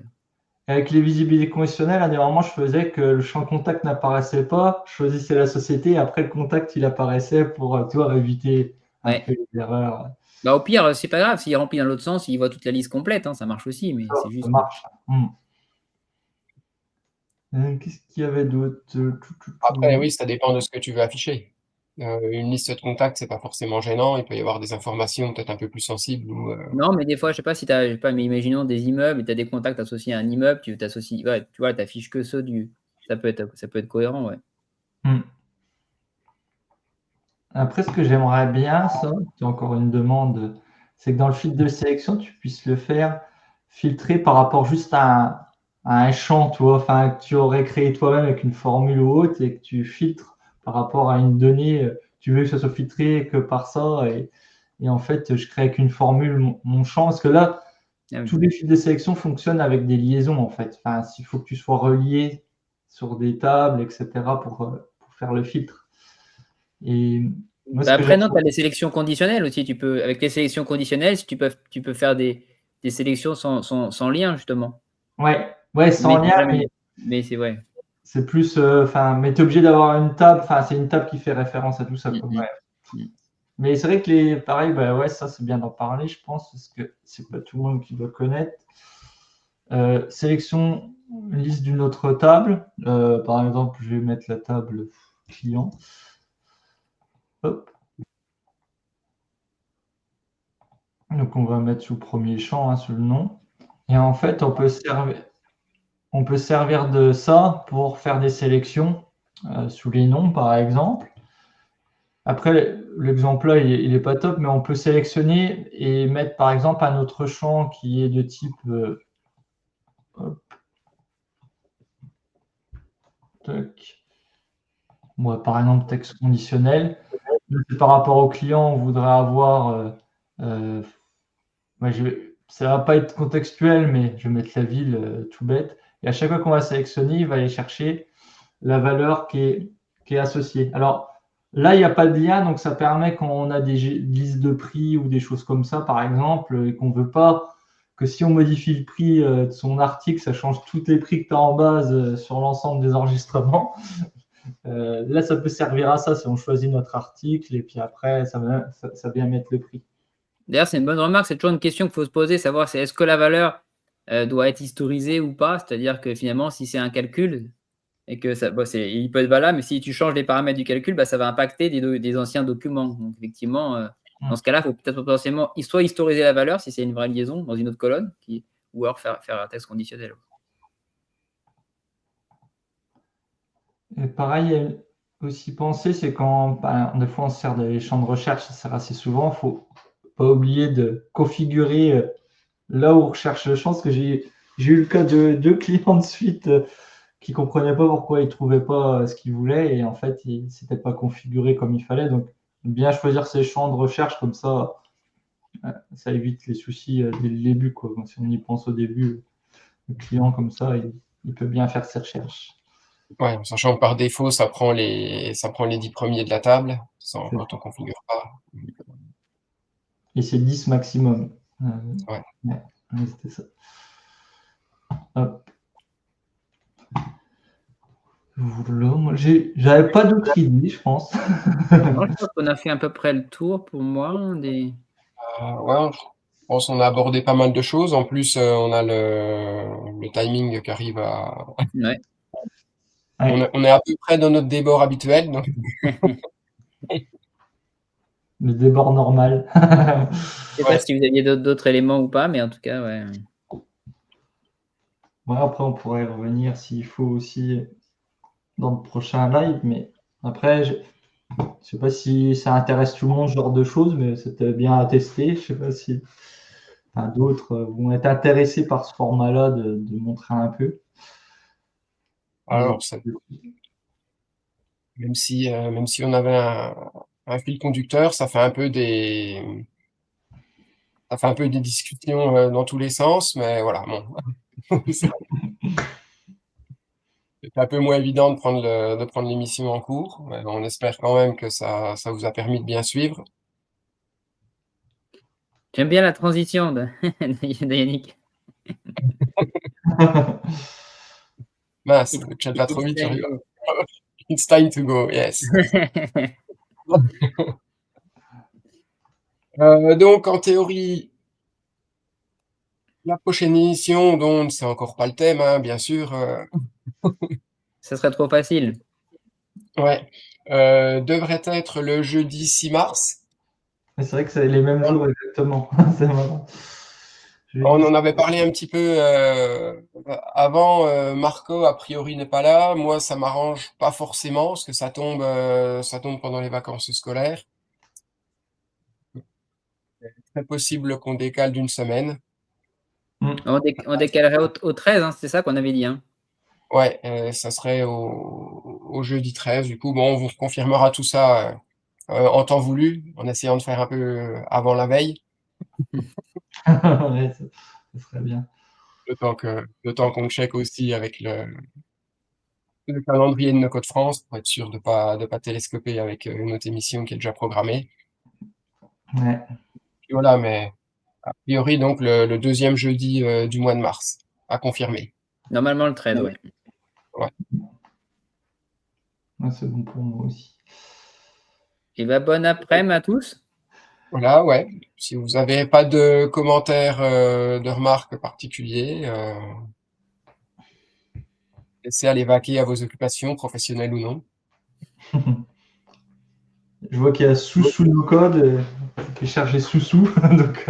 Avec les visibilités conditionnelles, à des moments, je faisais que le champ contact n'apparaissait pas. Je choisissais la société et après le contact, il apparaissait pour, tu vois, éviter un Ouais. peu les erreurs. Bah, au pire, c'est pas grave. S'il remplit dans l'autre sens, il voit toute la liste complète. Hein, ça marche aussi, mais c'est Ça juste. marche. Qu'est-ce qu'il y avait d'autre? Après, oui, ça dépend de ce que tu veux afficher. Une liste de contacts, c'est pas forcément gênant. Il peut y avoir des informations peut-être un peu plus sensibles ou, Non, mais des fois, je sais pas si tu as, je sais pas, mais imaginons des immeubles et tu as des contacts associés à un immeuble, tu t'associes, ouais, tu vois, tu affiches que ceux du. Ça peut être cohérent, ouais. Après, ce que j'aimerais bien, ça, c'est encore une demande, c'est que dans le filtre de sélection, tu puisses le faire filtrer par rapport juste à un champ, tu vois, enfin, que tu aurais créé toi-même avec une formule ou autre et que tu filtres par rapport à une donnée. Tu veux que ça soit filtré que par ça et en fait, je crée avec une formule mon champ parce que là, Ah oui. tous les filtres de sélection fonctionnent avec des liaisons en fait. Enfin, s'il faut que tu sois relié sur des tables, etc. pour faire le filtre. Et moi, ce Bah, que après, j'aime. non, tu as les sélections conditionnelles aussi. Avec les sélections conditionnelles, si tu peux faire des sélections sans lien, justement. Ouais, sans Mais c'est lien, vrai, mais mais c'est ouais. c'est plus, enfin, mais t'es obligé d'avoir une table. Enfin, c'est une table qui fait référence à tout ça, Mm, quoi. mm, Ouais. mm. Mais c'est vrai que pareil, bah ouais, ça c'est bien d'en parler, je pense, parce que c'est pas tout le monde qui doit connaître. Sélection liste d'une autre table. Par exemple, je vais mettre la table client. Hop. Donc on va mettre sous le premier champ, hein, sous le nom. Et en fait, on peut servir de ça pour faire des sélections sous les noms, par exemple. Après, l'exemple là, il est pas top, mais on peut sélectionner et mettre par exemple un autre champ qui est de type hop, tac. Moi, par exemple, texte conditionnel. Par rapport au client, on voudrait avoir. Euh, ça va pas être contextuel, mais je vais mettre la ville tout bête. Et à chaque fois qu'on va sélectionner, il va aller chercher la valeur qui est associée. Alors là, il n'y a pas de lien, donc ça permet quand on a des listes de prix ou des choses comme ça, par exemple, et qu'on ne veut pas que si on modifie le prix de son article, ça change tous les prix que tu as en base sur l'ensemble des enregistrements. Là, ça peut servir à ça si on choisit notre article et puis après, ça vient mettre le prix. D'ailleurs, c'est une bonne remarque. C'est toujours une question qu'il faut se poser, savoir c'est est-ce que la valeur doit être historisée ou pas. C'est-à-dire que finalement, si c'est un calcul et que ça, bon, il peut être valable, mais si tu changes les paramètres du calcul, bah, ça va impacter des anciens documents. Donc, effectivement, dans ce cas-là, il faut peut-être potentiellement soit historiser la valeur si c'est une vraie liaison dans une autre colonne, ou alors faire un test conditionnel. Et pareil, il y a aussi penser, c'est quand des fois on se sert des champs de recherche, ça sert assez souvent, il ne faut pas oublier de configurer là où on recherche le champ, parce que j'ai eu le cas de deux clients de suite qui ne comprenaient pas pourquoi ils ne trouvaient pas ce qu'ils voulaient et en fait, ils s'étaient pas configuré comme il fallait. Donc, bien choisir ces champs de recherche, comme ça évite les soucis dès le début, quoi. Donc, si on y pense au début, le client comme ça, il peut bien faire ses recherches. Ouais, sachant que par défaut, ça prend les 10 premiers de la table, quand on configure pas. Et c'est 10 maximum. Ouais. Ouais, c'était ça. Hop. Voilà, moi, j'avais pas d'autres idées, je pense. Non, je pense qu'on a fait à peu près le tour pour moi. Ouais, je pense qu'on a abordé pas mal de choses. En plus, on a le timing qui arrive à. Ouais. Ouais, On est à peu près dans notre débord habituel. Donc. le débord normal. Je sais pas Ouais. si vous aviez d'autres éléments ou pas, mais en tout cas, ouais. Ouais, après, on pourrait y revenir s'il faut aussi dans le prochain live, mais après, je sais pas si ça intéresse tout le monde, ce genre de choses, mais c'était bien à tester. Je sais pas si d'autres vont être intéressés par ce format-là de montrer un peu. Alors, même si on avait un fil conducteur, ça fait ça fait un peu des discussions dans tous les sens, mais voilà, bon. C'est un peu moins évident de prendre l'émission en cours, mais on espère quand même que ça vous a permis de bien suivre. J'aime bien la transition de, de Yannick. Mince, le chat va trop vite, je rigole. It's time to go, yes. Donc en théorie, la prochaine émission, donc c'est encore pas le thème, hein, bien sûr. Ça serait trop facile. Ouais, devrait être le jeudi 6 mars. C'est vrai que c'est les mêmes jours exactement. C'est marrant. On en avait parlé un petit peu avant. Marco, a priori, n'est pas là. Moi, ça m'arrange pas forcément parce que ça tombe pendant les vacances scolaires. Très possible qu'on décale d'une semaine. On décalerait au 13, hein, c'est ça qu'on avait dit. Hein. Ouais, ça serait au jeudi 13. Du coup, bon, on vous confirmera tout ça en temps voulu, en essayant de faire un peu avant la veille, Ouais, ça serait bien. le temps qu'on check aussi avec le calendrier de nos Côtes France pour être sûr de pas télescoper avec une autre émission qui est déjà programmée. Ouais. Et voilà, mais a priori, donc, le deuxième jeudi du mois de mars, à confirmer. Normalement, le 13, ouais. Ouais. Ouais, c'est bon pour moi aussi. Et ben, bon après-midi à tous. Voilà, ouais. Si vous n'avez pas de commentaires, de remarques particuliers, laissez aller vaquer à vos occupations, professionnelles ou non. Je vois qu'il y a sous no code. Je vais chercher sous. Donc,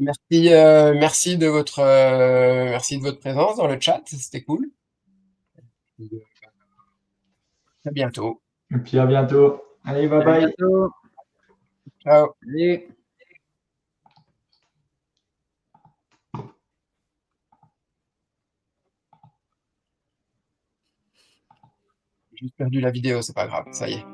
Merci de votre présence dans le chat, c'était cool. À bientôt. et puis à bientôt. Allez, bye À bye. bientôt. Ciao. Salut. J'ai juste perdu la vidéo, c'est pas grave, ça y est.